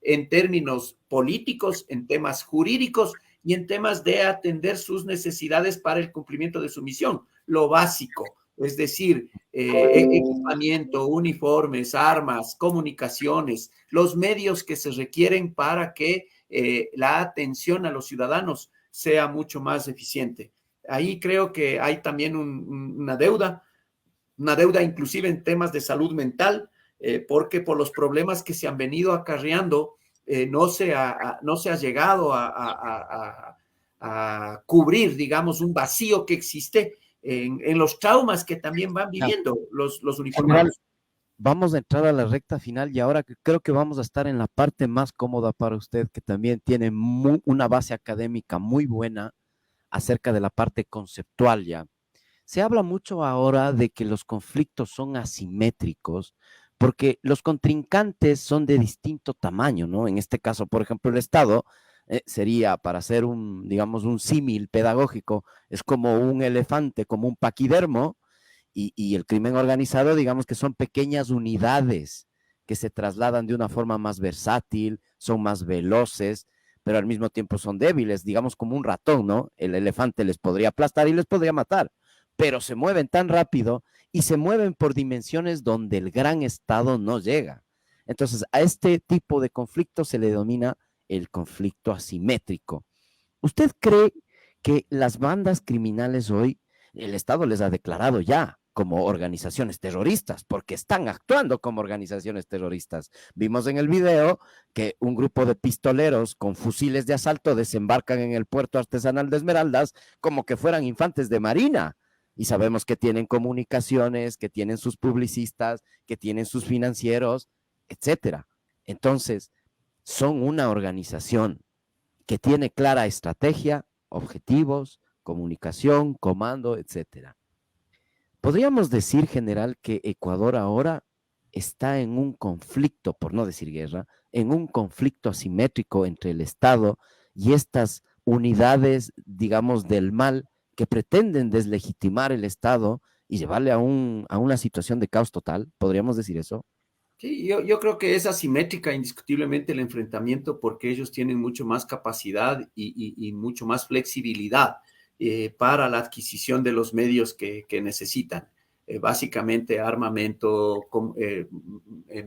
en términos políticos, en temas jurídicos y en temas de atender sus necesidades para el cumplimiento de su misión, lo básico. Es decir, equipamiento, uniformes, armas, comunicaciones, los medios que se requieren para que la atención a los ciudadanos sea mucho más eficiente. Ahí creo que hay también una deuda inclusive en temas de salud mental, porque por los problemas que se han venido acarreando, no se ha llegado a cubrir, digamos, un vacío que existe en los traumas que también van viviendo los uniformados. Vamos a entrar a la recta final y ahora creo que vamos a estar en la parte más cómoda para usted, que también tiene una base académica muy buena acerca de la parte conceptual ya. Se habla mucho ahora de que los conflictos son asimétricos porque los contrincantes son de distinto tamaño, ¿no? En este caso, por ejemplo, el Estado sería, para hacer digamos, un símil pedagógico, es como un elefante, como un paquidermo, y el crimen organizado, digamos que son pequeñas unidades que se trasladan de una forma más versátil, son más veloces, pero al mismo tiempo son débiles, digamos como un ratón, ¿no? El elefante les podría aplastar y les podría matar, pero se mueven tan rápido y se mueven por dimensiones donde el gran Estado no llega. Entonces, a este tipo de conflicto se le denomina el conflicto asimétrico. ¿Usted cree que las bandas criminales hoy, el Estado les ha declarado ya como organizaciones terroristas, porque están actuando como organizaciones terroristas? Vimos en el video que un grupo de pistoleros con fusiles de asalto desembarcan en el puerto artesanal de Esmeraldas como que fueran infantes de marina. Y sabemos que tienen comunicaciones, que tienen sus publicistas, que tienen sus financieros, etcétera. Entonces, son una organización que tiene clara estrategia, objetivos, comunicación, comando, etcétera. Podríamos decir, general, que Ecuador ahora está en un conflicto, por no decir guerra, en un conflicto asimétrico entre el Estado y estas unidades, digamos, del mal que pretenden deslegitimar el Estado y llevarle a una situación de caos total. ¿Podríamos decir eso? Sí, yo creo que es asimétrica indiscutiblemente el enfrentamiento porque ellos tienen mucho más capacidad y mucho más flexibilidad para la adquisición de los medios que necesitan. Básicamente armamento,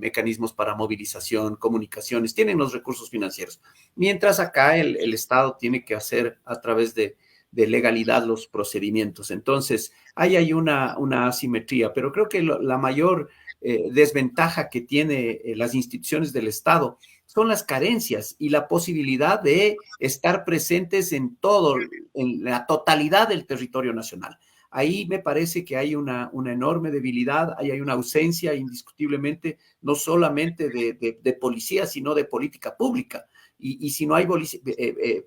mecanismos para movilización, comunicaciones, tienen los recursos financieros. Mientras acá el Estado tiene que hacer a través de legalidad los procedimientos. Entonces, ahí hay una asimetría, pero creo que la mayor desventaja que tiene las instituciones del Estado son las carencias y la posibilidad de estar presentes en la totalidad del territorio nacional. Ahí me parece que hay una enorme debilidad, hay una ausencia indiscutiblemente, no solamente de policía, sino de política pública. Y si no hay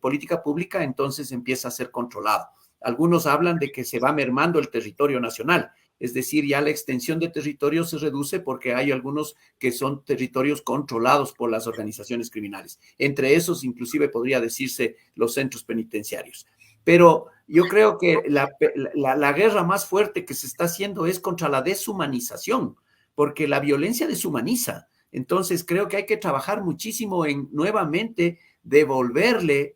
política pública, entonces empieza a ser controlado. Algunos hablan de que se va mermando el territorio nacional, es decir, ya la extensión de territorio se reduce porque hay algunos que son territorios controlados por las organizaciones criminales. Entre esos, inclusive, podría decirse los centros penitenciarios. Pero yo creo que la guerra más fuerte que se está haciendo es contra la deshumanización, porque la violencia deshumaniza. Entonces, creo que hay que trabajar muchísimo en nuevamente devolverle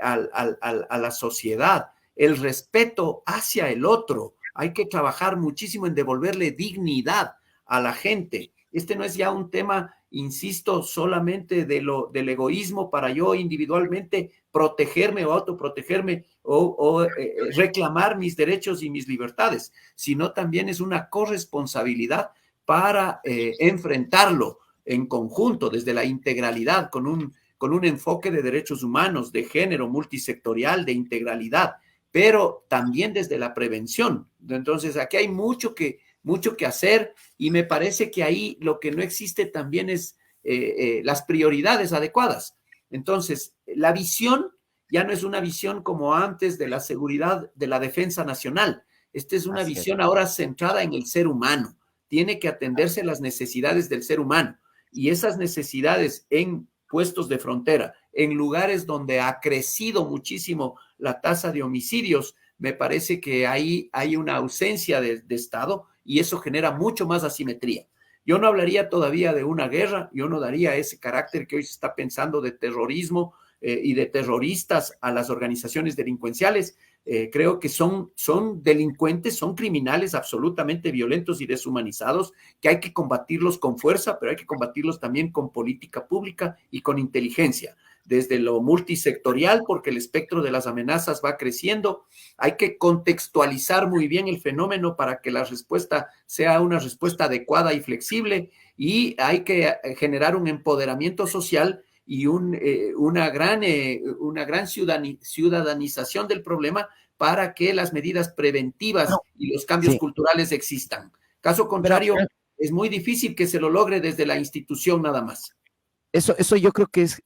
a la sociedad el respeto hacia el otro. Hay que trabajar muchísimo en devolverle dignidad a la gente. Este no es ya un tema insisto, solamente del egoísmo para yo individualmente protegerme o autoprotegerme o reclamar mis derechos y mis libertades, sino también es una corresponsabilidad para enfrentarlo en conjunto, desde la integralidad, con un enfoque de derechos humanos, de género, multisectorial, de integralidad, pero también desde la prevención. Entonces, aquí hay mucho que hacer y me parece que ahí lo que no existe también es las prioridades adecuadas. Entonces, la visión ya no es una visión como antes de la seguridad, de la defensa nacional. Esta es una visión ahora centrada en el ser humano. Tiene que atenderse las necesidades del ser humano y esas necesidades en puestos de frontera, en lugares donde ha crecido muchísimo la tasa de homicidios, me parece que ahí hay una ausencia de Estado y eso genera mucho más asimetría. Yo no hablaría todavía de una guerra, yo no daría ese carácter que hoy se está pensando de terrorismo y de terroristas a las organizaciones delincuenciales. Creo que son delincuentes, son criminales absolutamente violentos y deshumanizados, que hay que combatirlos con fuerza, pero hay que combatirlos también con política pública y con inteligencia. Desde lo multisectorial, porque el espectro de las amenazas va creciendo, hay que contextualizar muy bien el fenómeno para que la respuesta sea una respuesta adecuada y flexible, y hay que generar un empoderamiento social y una gran ciudadanización del problema para que las medidas preventivas y los cambios culturales existan. Caso contrario, es muy difícil que se lo logre desde la institución nada más. Eso yo creo que es,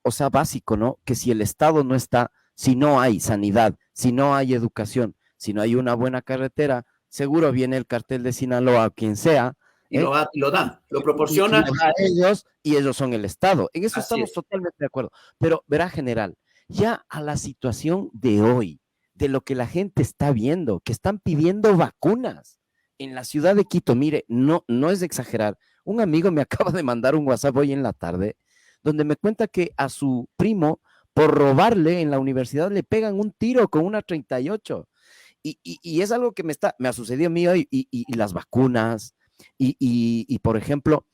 o sea, básico, ¿no? Que si el Estado no está, si no hay sanidad, si no hay educación, si no hay una buena carretera, seguro viene el cartel de Sinaloa, quien sea, y lo dan, lo proporciona. A ellos, y ellos son el Estado. En eso Así estamos es. totalmente de acuerdo. Pero, verá, general, ya a la situación de hoy, de lo que la gente está viendo, que están pidiendo vacunas en la ciudad de Quito, mire, no es de exagerar. Un amigo me acaba de mandar un WhatsApp hoy en la tarde, donde me cuenta que a su primo, por robarle en la universidad, le pegan un tiro con una 38. Y es algo que me ha sucedido a mí hoy, y las vacunas, y por ejemplo,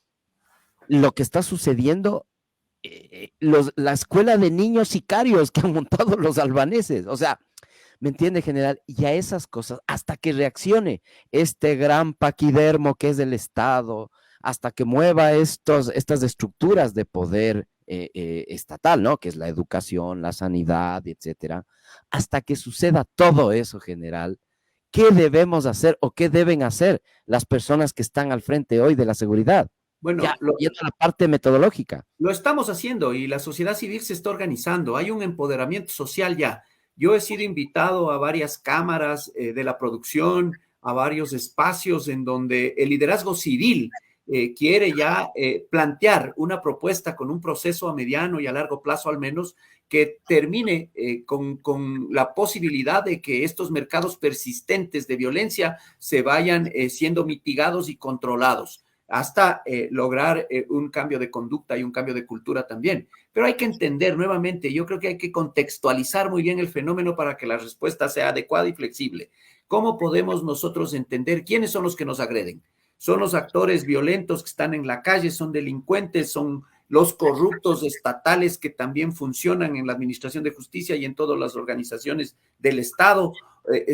lo que está sucediendo, la escuela de niños sicarios que han montado los albaneses, o sea, ¿me entiende, general? Y a esas cosas, hasta que reaccione este gran paquidermo que es del Estado, hasta que mueva estas estructuras de poder estatal, ¿no? Que es la educación, la sanidad, etcétera, hasta que suceda todo eso, general, ¿qué debemos hacer o qué deben hacer las personas que están al frente hoy de la seguridad? Bueno, ya, yendo a la parte metodológica. Lo estamos haciendo y la sociedad civil se está organizando. Hay un empoderamiento social ya. Yo he sido invitado a varias cámaras de la producción, a varios espacios en donde el liderazgo civil quiere ya plantear una propuesta con un proceso a mediano y a largo plazo al menos, que termine con la posibilidad de que estos mercados persistentes de violencia se vayan siendo mitigados y controlados, hasta lograr un cambio de conducta y un cambio de cultura también. Pero hay que entender nuevamente, yo creo que hay que contextualizar muy bien el fenómeno para que la respuesta sea adecuada y flexible. ¿Cómo podemos nosotros entender quiénes son los que nos agreden? Son los actores violentos que están en la calle, son delincuentes, son los corruptos estatales que también funcionan en la administración de justicia y en todas las organizaciones del Estado,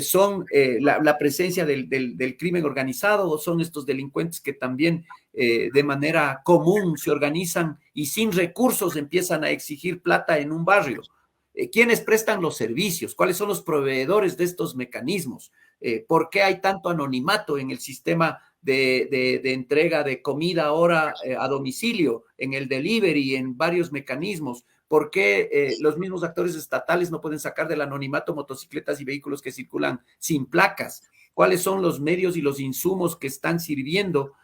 son la presencia del crimen organizado, o son estos delincuentes que también de manera común se organizan y sin recursos empiezan a exigir plata en un barrio. ¿Quiénes prestan los servicios? ¿Cuáles son los proveedores de estos mecanismos? ¿Por qué hay tanto anonimato en el sistema de entrega de comida ahora a domicilio, en el delivery, en varios mecanismos? ¿Por qué los mismos actores estatales no pueden sacar del anonimato motocicletas y vehículos que circulan sin placas? ¿Cuáles son los medios y los insumos que están sirviendo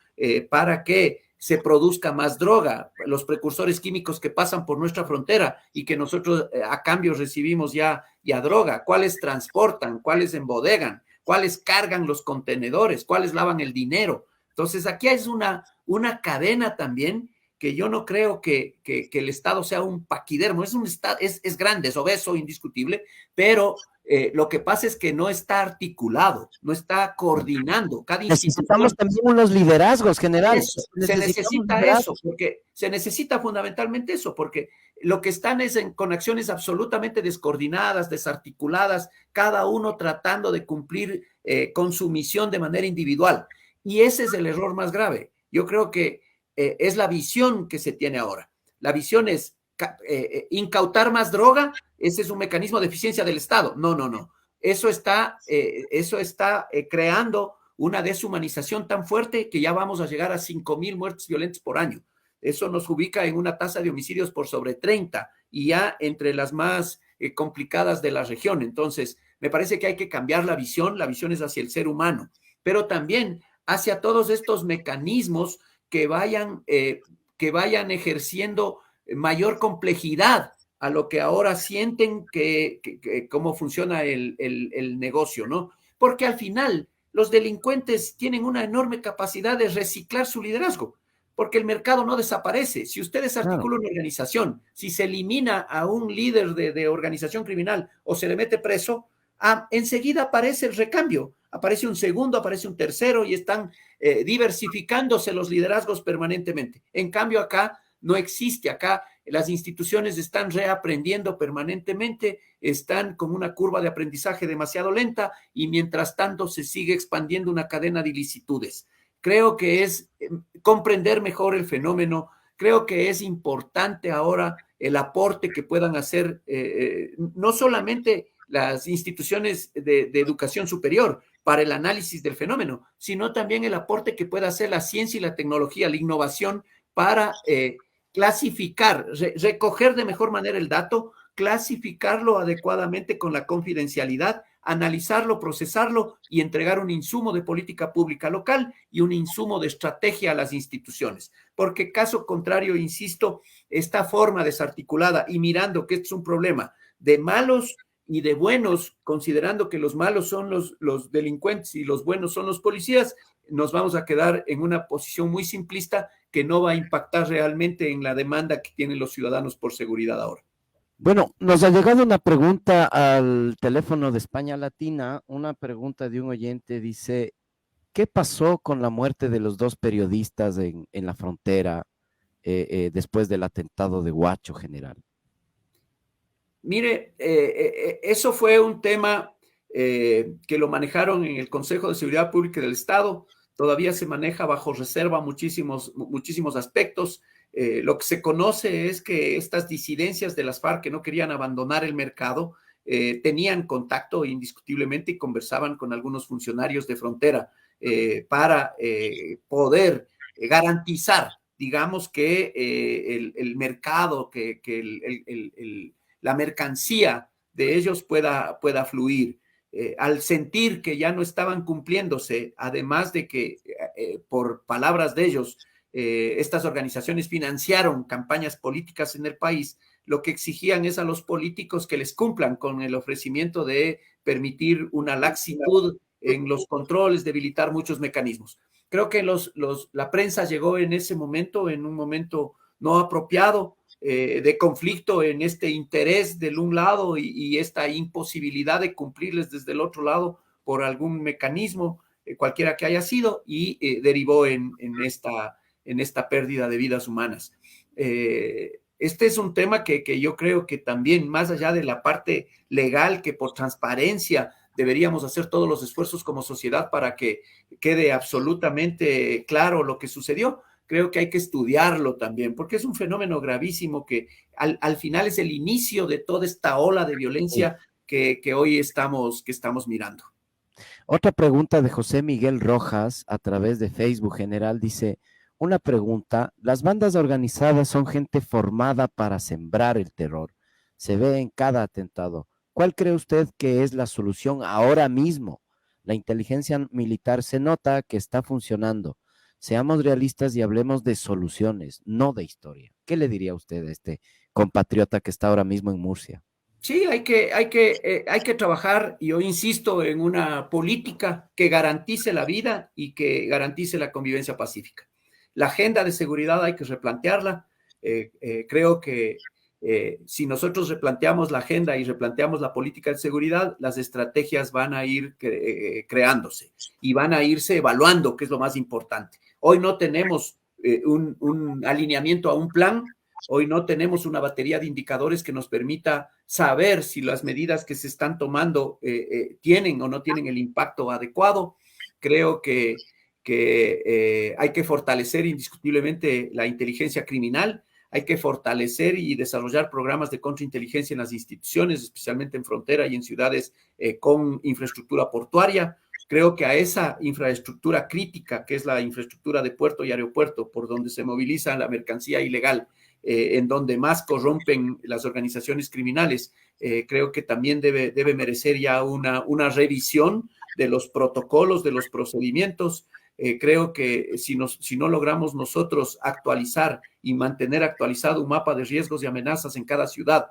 para que se produzca más droga? Los precursores químicos que pasan por nuestra frontera y que nosotros a cambio recibimos ya droga. ¿Cuáles transportan? ¿Cuáles embodegan? ¿Cuáles cargan los contenedores? ¿Cuáles lavan el dinero? Entonces, aquí es una cadena también que yo no creo que el Estado sea un paquidermo. Es un Estado, es grande, es obeso, indiscutible, pero Lo que pasa es que no está articulado, no está coordinando. Cada Necesitamos institución. también unos liderazgos, general. Se Necesitamos necesita liderazgos. eso, porque se necesita fundamentalmente eso, porque lo que están es con acciones absolutamente descoordinadas, desarticuladas, cada uno tratando de cumplir con su misión de manera individual. Y ese es el error más grave. Yo creo que es la visión que se tiene ahora. La visión es incautar más droga, ese es un mecanismo de eficiencia del Estado. No, no, no. Eso está creando una deshumanización tan fuerte que ya vamos a llegar a 5,000 muertes violentas por año. Eso nos ubica en una tasa de homicidios por sobre 30 y ya entre las más complicadas de la región. Entonces, me parece que hay que cambiar la visión es hacia el ser humano, pero también hacia todos estos mecanismos que vayan ejerciendo mayor complejidad a lo que ahora sienten que cómo funciona el negocio, ¿no? Porque al final los delincuentes tienen una enorme capacidad de reciclar su liderazgo, porque el mercado no desaparece. Si usted desarticula una organización, si se elimina a un líder de organización criminal o se le mete preso, enseguida aparece el recambio, aparece un segundo, aparece un tercero y están diversificándose los liderazgos permanentemente. En cambio acá no existe, acá las instituciones están reaprendiendo permanentemente, están con una curva de aprendizaje demasiado lenta y mientras tanto se sigue expandiendo una cadena de ilicitudes. Creo que es comprender mejor el fenómeno, creo que es importante ahora el aporte que puedan hacer no solamente las instituciones de educación superior para el análisis del fenómeno, sino también el aporte que pueda hacer la ciencia y la tecnología, la innovación para clasificar, recoger de mejor manera el dato, clasificarlo adecuadamente con la confidencialidad, analizarlo, procesarlo y entregar un insumo de política pública local y un insumo de estrategia a las instituciones. Porque caso contrario, insisto, esta forma desarticulada y mirando que esto es un problema de malos y de buenos, considerando que los malos son los delincuentes y los buenos son los policías, nos vamos a quedar en una posición muy simplista que no va a impactar realmente en la demanda que tienen los ciudadanos por seguridad ahora. Bueno, nos ha llegado una pregunta al teléfono de España Latina, una pregunta de un oyente, dice, ¿qué pasó con la muerte de los dos periodistas en la frontera después del atentado de Huacho, general? Mire, eso fue un tema que lo manejaron en el Consejo de Seguridad Pública del Estado, todavía se maneja bajo reserva muchísimos aspectos. Lo que se conoce es que estas disidencias de las FARC que no querían abandonar el mercado tenían contacto indiscutiblemente y conversaban con algunos funcionarios de frontera para poder garantizar, digamos, que el mercado, la mercancía de ellos pueda fluir. Al sentir que ya no estaban cumpliéndose, además de que, por palabras de ellos, estas organizaciones financiaron campañas políticas en el país, lo que exigían es a los políticos que les cumplan con el ofrecimiento de permitir una laxitud en los controles, debilitar muchos mecanismos. Creo que la prensa llegó en ese momento, en un momento no apropiado, de conflicto en este interés del un lado y esta imposibilidad de cumplirles desde el otro lado por algún mecanismo, cualquiera que haya sido, y derivó en esta pérdida de vidas humanas. Este es un tema que yo creo que también, más allá de la parte legal, que por transparencia deberíamos hacer todos los esfuerzos como sociedad para que quede absolutamente claro lo que sucedió. Creo que hay que estudiarlo también, porque es un fenómeno gravísimo que al final es el inicio de toda esta ola de violencia que hoy estamos mirando. Otra pregunta de José Miguel Rojas a través de Facebook, general, dice, una pregunta, las bandas organizadas son gente formada para sembrar el terror, se ve en cada atentado. ¿Cuál cree usted que es la solución ahora mismo? La inteligencia militar se nota que está funcionando. Seamos realistas y hablemos de soluciones, no de historia. ¿Qué le diría usted a este compatriota que está ahora mismo en Murcia? Sí, hay que trabajar, y yo insisto, en una política que garantice la vida y que garantice la convivencia pacífica. La agenda de seguridad hay que replantearla. Creo que Si nosotros replanteamos la agenda y replanteamos la política de seguridad, las estrategias van a ir creándose y van a irse evaluando, que es lo más importante. Hoy no tenemos un alineamiento a un plan, hoy no tenemos una batería de indicadores que nos permita saber si las medidas que se están tomando tienen o no tienen el impacto adecuado. Creo que hay que fortalecer indiscutiblemente la inteligencia criminal, hay que fortalecer y desarrollar programas de contrainteligencia en las instituciones, especialmente en frontera y en ciudades con infraestructura portuaria. Creo que a esa infraestructura crítica, que es la infraestructura de puerto y aeropuerto, por donde se moviliza la mercancía ilegal, en donde más corrompen las organizaciones criminales, creo que también debe merecer ya una revisión de los protocolos, de los procedimientos. Creo que si no logramos nosotros actualizar y mantener actualizado un mapa de riesgos y amenazas en cada ciudad,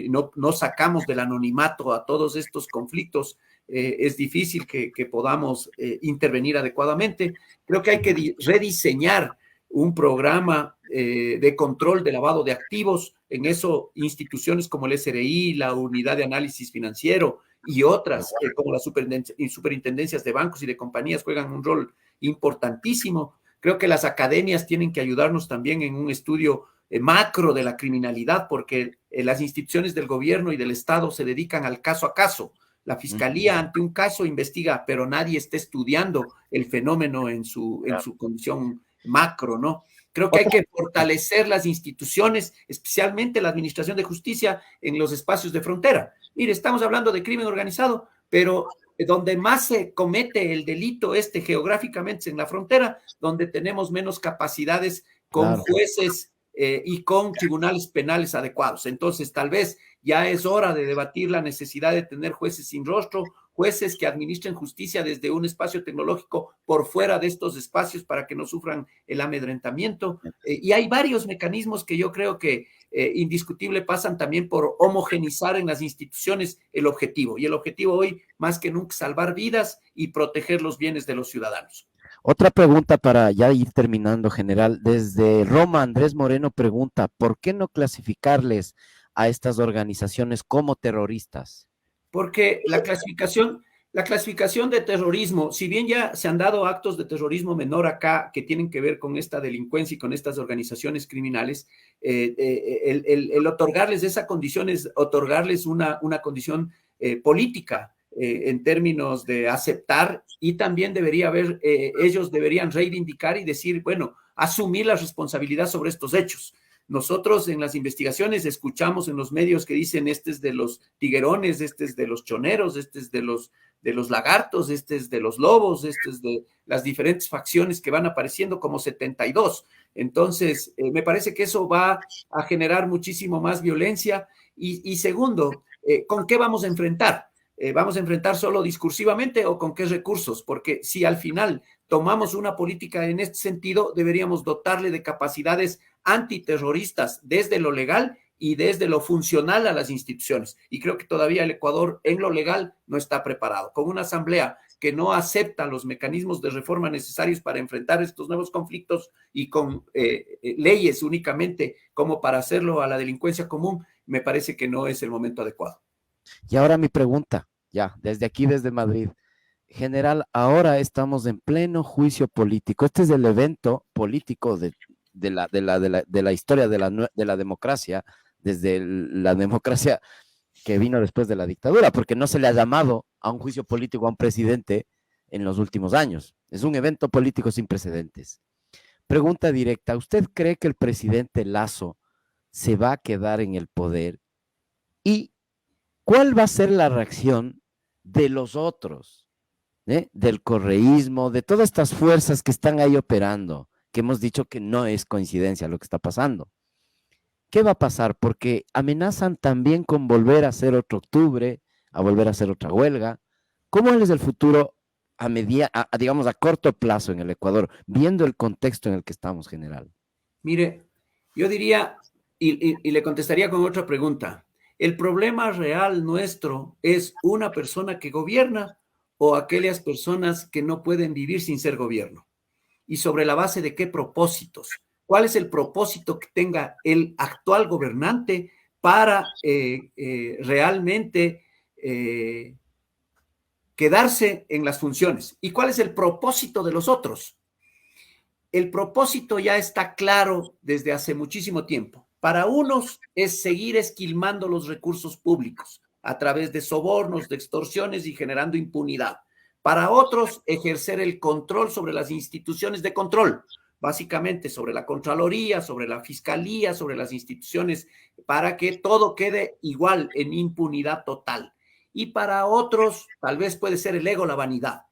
no sacamos del anonimato a todos estos conflictos, es difícil que podamos intervenir adecuadamente. Creo que hay que rediseñar un programa de control de lavado de activos. En eso, instituciones como el SRI, la Unidad de Análisis Financiero y otras, como las superintendencias de bancos y de compañías, juegan un rol importantísimo. Creo que las academias tienen que ayudarnos también en un estudio macro de la criminalidad, porque las instituciones del gobierno y del Estado se dedican al caso a caso. La fiscalía ante un caso investiga, pero nadie está estudiando el fenómeno en su condición macro, ¿no? Creo que hay que fortalecer las instituciones, especialmente la Administración de Justicia en los espacios de frontera. Mire, estamos hablando de crimen organizado, pero donde más se comete el delito geográficamente es en la frontera, donde tenemos menos capacidades con jueces y con tribunales penales adecuados. Entonces, tal vez ya es hora de debatir la necesidad de tener jueces sin rostro, jueces que administren justicia desde un espacio tecnológico por fuera de estos espacios para que no sufran el amedrentamiento. Y hay varios mecanismos que yo creo que indiscutible pasan también por homogenizar en las instituciones el objetivo. Y el objetivo hoy, más que nunca, salvar vidas y proteger los bienes de los ciudadanos. Otra pregunta para ya ir terminando, general. Desde Roma, Andrés Moreno pregunta, ¿por qué no clasificarles a estas organizaciones como terroristas? Porque la clasificación de terrorismo, si bien ya se han dado actos de terrorismo menor acá que tienen que ver con esta delincuencia y con estas organizaciones criminales, el otorgarles esa condición es otorgarles una condición política en términos de aceptar, y también ellos deberían reivindicar y decir, bueno, asumir la responsabilidad sobre estos hechos. Nosotros en las investigaciones escuchamos en los medios que dicen este es de los tiguerones, este es de los choneros, este es de los lagartos, este es de los lobos, este es de las diferentes facciones que van apareciendo como 72. Entonces, me parece que eso va a generar muchísimo más violencia. Y segundo, ¿con qué vamos a enfrentar? ¿Vamos a enfrentar solo discursivamente o con qué recursos? Porque si al final tomamos una política en este sentido, deberíamos dotarle de capacidades antiterroristas desde lo legal y desde lo funcional a las instituciones. Y creo que todavía el Ecuador en lo legal no está preparado. Con una asamblea que no acepta los mecanismos de reforma necesarios para enfrentar estos nuevos conflictos y con leyes únicamente como para hacerlo a la delincuencia común, me parece que no es el momento adecuado. Y ahora mi pregunta, ya, desde aquí, desde Madrid. General, ahora estamos en pleno juicio político. Este es el evento político de la historia de la democracia, desde la democracia que vino después de la dictadura, porque no se le ha llamado a un juicio político a un presidente en los últimos años. Es un evento político sin precedentes. Pregunta directa, ¿usted cree que el presidente Lasso se va a quedar en el poder? ¿Y cuál va a ser la reacción de los otros, del correísmo, de todas estas fuerzas que están ahí operando, que hemos dicho que no es coincidencia lo que está pasando? ¿Qué va a pasar? Porque amenazan también con volver a hacer otro octubre, a volver a hacer otra huelga. ¿Cómo es el futuro digamos, a corto plazo en el Ecuador, viendo el contexto en el que estamos, general? Mire, yo diría, y le contestaría con otra pregunta. ¿El problema real nuestro es una persona que gobierna o aquellas personas que no pueden vivir sin ser gobierno? ¿Y sobre la base de qué propósitos? ¿Cuál es el propósito que tenga el actual gobernante para realmente quedarse en las funciones. ¿Y cuál es el propósito de los otros? El propósito ya está claro desde hace muchísimo tiempo. Para unos es seguir esquilmando los recursos públicos a través de sobornos, de extorsiones y generando impunidad. Para otros, ejercer el control sobre las instituciones de control, básicamente sobre la Contraloría, sobre la Fiscalía, sobre las instituciones, para que todo quede igual en impunidad total. Y para otros, tal vez puede ser el ego, la vanidad.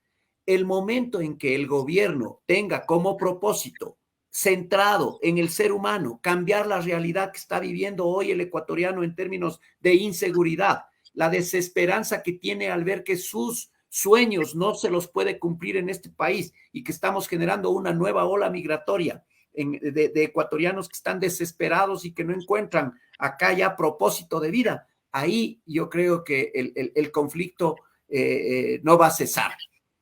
El momento en que el gobierno tenga como propósito centrado en el ser humano, cambiar la realidad que está viviendo hoy el ecuatoriano en términos de inseguridad, la desesperanza que tiene al ver que sus sueños no se los puede cumplir en este país y que estamos generando una nueva ola migratoria de ecuatorianos que están desesperados y que no encuentran acá ya propósito de vida. Ahí yo creo que el conflicto no va a cesar.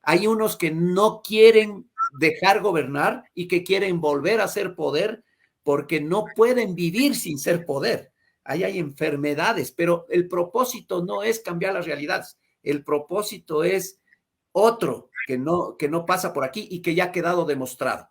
Hay unos que no quieren dejar gobernar y que quieren volver a ser poder porque no pueden vivir sin ser poder. Ahí hay enfermedades, pero el propósito no es cambiar las realidades. El propósito es otro que no pasa por aquí y que ya ha quedado demostrado.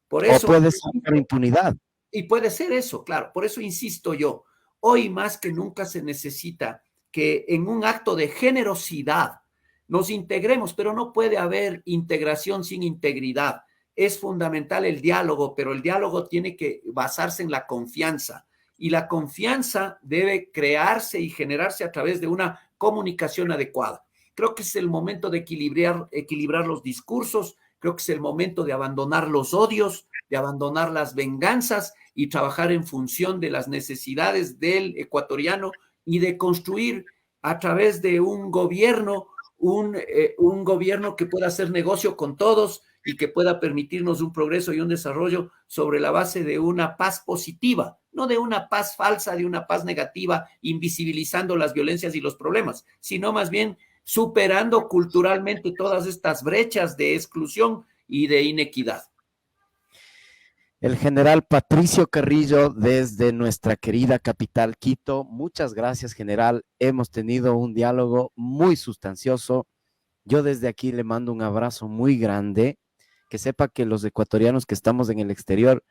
Por eso, o puede ser por impunidad. y puede ser eso, claro. Por eso insisto yo, hoy más que nunca se necesita que en un acto de generosidad nos integremos, pero no puede haber integración sin integridad. Es fundamental el diálogo, pero el diálogo tiene que basarse en la confianza. Y la confianza debe crearse y generarse a través de una comunicación adecuada. Creo que es el momento de equilibrar los discursos, creo que es el momento de abandonar los odios, de abandonar las venganzas y trabajar en función de las necesidades del ecuatoriano y de construir a través de un gobierno un gobierno que pueda hacer negocio con todos y que pueda permitirnos un progreso y un desarrollo sobre la base de una paz positiva, no de una paz falsa, de una paz negativa, invisibilizando las violencias y los problemas, sino más bien superando culturalmente todas estas brechas de exclusión y de inequidad. El general Patricio Carrillo desde nuestra querida capital Quito. Muchas gracias, general. Hemos tenido un diálogo muy sustancioso. Yo desde aquí le mando un abrazo muy grande. Que sepa que los ecuatorianos que estamos en el exterior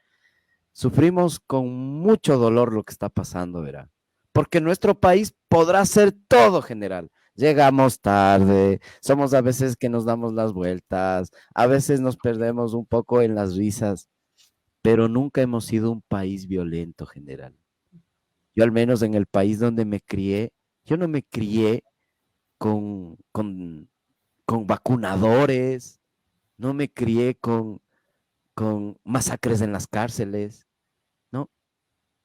sufrimos con mucho dolor lo que está pasando, verá. Porque nuestro país podrá ser todo, general. Llegamos tarde, somos a veces que nos damos las vueltas, a veces nos perdemos un poco en las risas, pero nunca hemos sido un país violento, general. Yo al menos en el país donde me crié, yo no me crié con vacunadores, no me crié con masacres en las cárceles, no.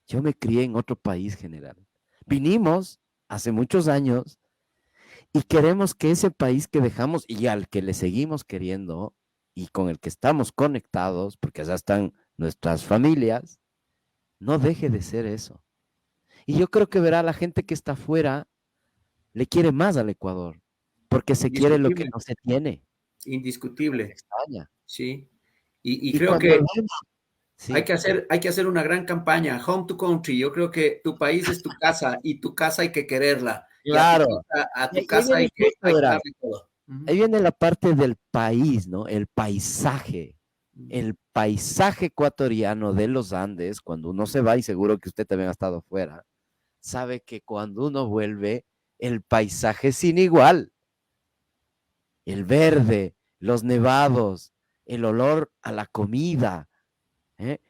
Yo me crié en otro país, general. Vinimos hace muchos años y queremos que ese país que dejamos y al que le seguimos queriendo y con el que estamos conectados, porque allá están nuestras familias, no deje de ser eso. Y yo creo que verá la gente que está afuera, le quiere más al Ecuador, porque se quiere lo que no se tiene. Indiscutible. Extraña. Sí. Y creo que sí, hay que hacer una gran campaña, Home to Country. Yo creo que tu país es tu casa y tu casa hay que quererla. Claro. A tu casa hay que darle todo. Ahí viene la parte del país, ¿no? El paisaje ecuatoriano de los Andes, cuando uno se va, y seguro que usted también ha estado fuera, sabe que cuando uno vuelve, el paisaje es sin igual. El verde, los nevados, el olor a la comida,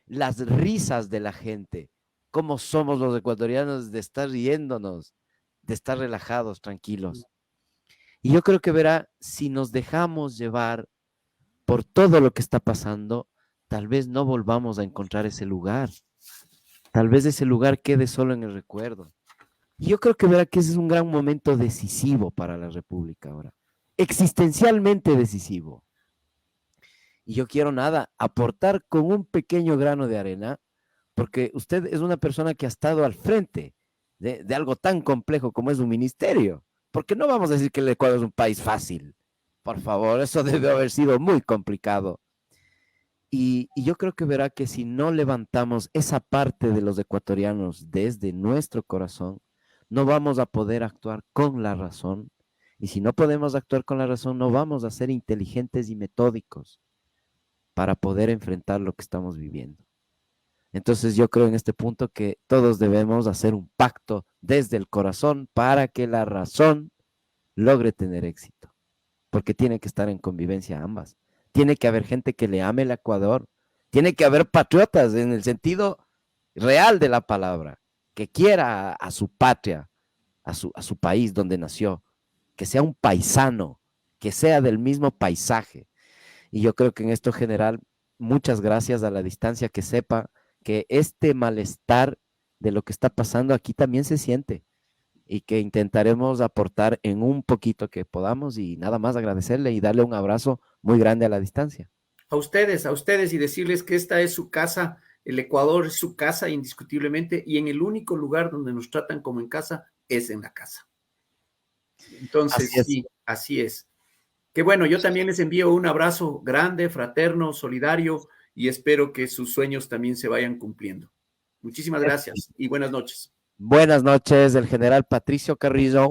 las risas de la gente, cómo somos los ecuatorianos de estar riéndonos, de estar relajados, tranquilos. Y yo creo que verá, si nos dejamos llevar por todo lo que está pasando, tal vez no volvamos a encontrar ese lugar. Tal vez ese lugar quede solo en el recuerdo. Y yo creo que verá que ese es un gran momento decisivo para la República ahora. Existencialmente decisivo. Y yo quiero aportar con un pequeño grano de arena, porque usted es una persona que ha estado al frente de algo tan complejo como es un ministerio. Porque no vamos a decir que el Ecuador es un país fácil. Por favor, eso debe haber sido muy complicado. Y yo creo que verá que si no levantamos esa parte de los ecuatorianos desde nuestro corazón, no vamos a poder actuar con la razón. Y si no podemos actuar con la razón, no vamos a ser inteligentes y metódicos para poder enfrentar lo que estamos viviendo. Entonces yo creo en este punto que todos debemos hacer un pacto desde el corazón para que la razón logre tener éxito, porque tiene que estar en convivencia ambas. Tiene que haber gente que le ame el Ecuador, tiene que haber patriotas en el sentido real de la palabra, que quiera a su patria, a su país donde nació, que sea un paisano, que sea del mismo paisaje. Y yo creo que en esto general, muchas gracias a la distancia, que sepa que este malestar de lo que está pasando aquí también se siente y que intentaremos aportar en un poquito que podamos, y nada más agradecerle y darle un abrazo muy grande a la distancia. A ustedes y decirles que esta es su casa, el Ecuador es su casa indiscutiblemente, y en el único lugar donde nos tratan como en casa es en la casa. Entonces, sí, así es. Que bueno, yo también les envío un abrazo grande, fraterno, solidario, y espero que sus sueños también se vayan cumpliendo. Muchísimas gracias y buenas noches. Buenas noches, el general Patricio Carrillo.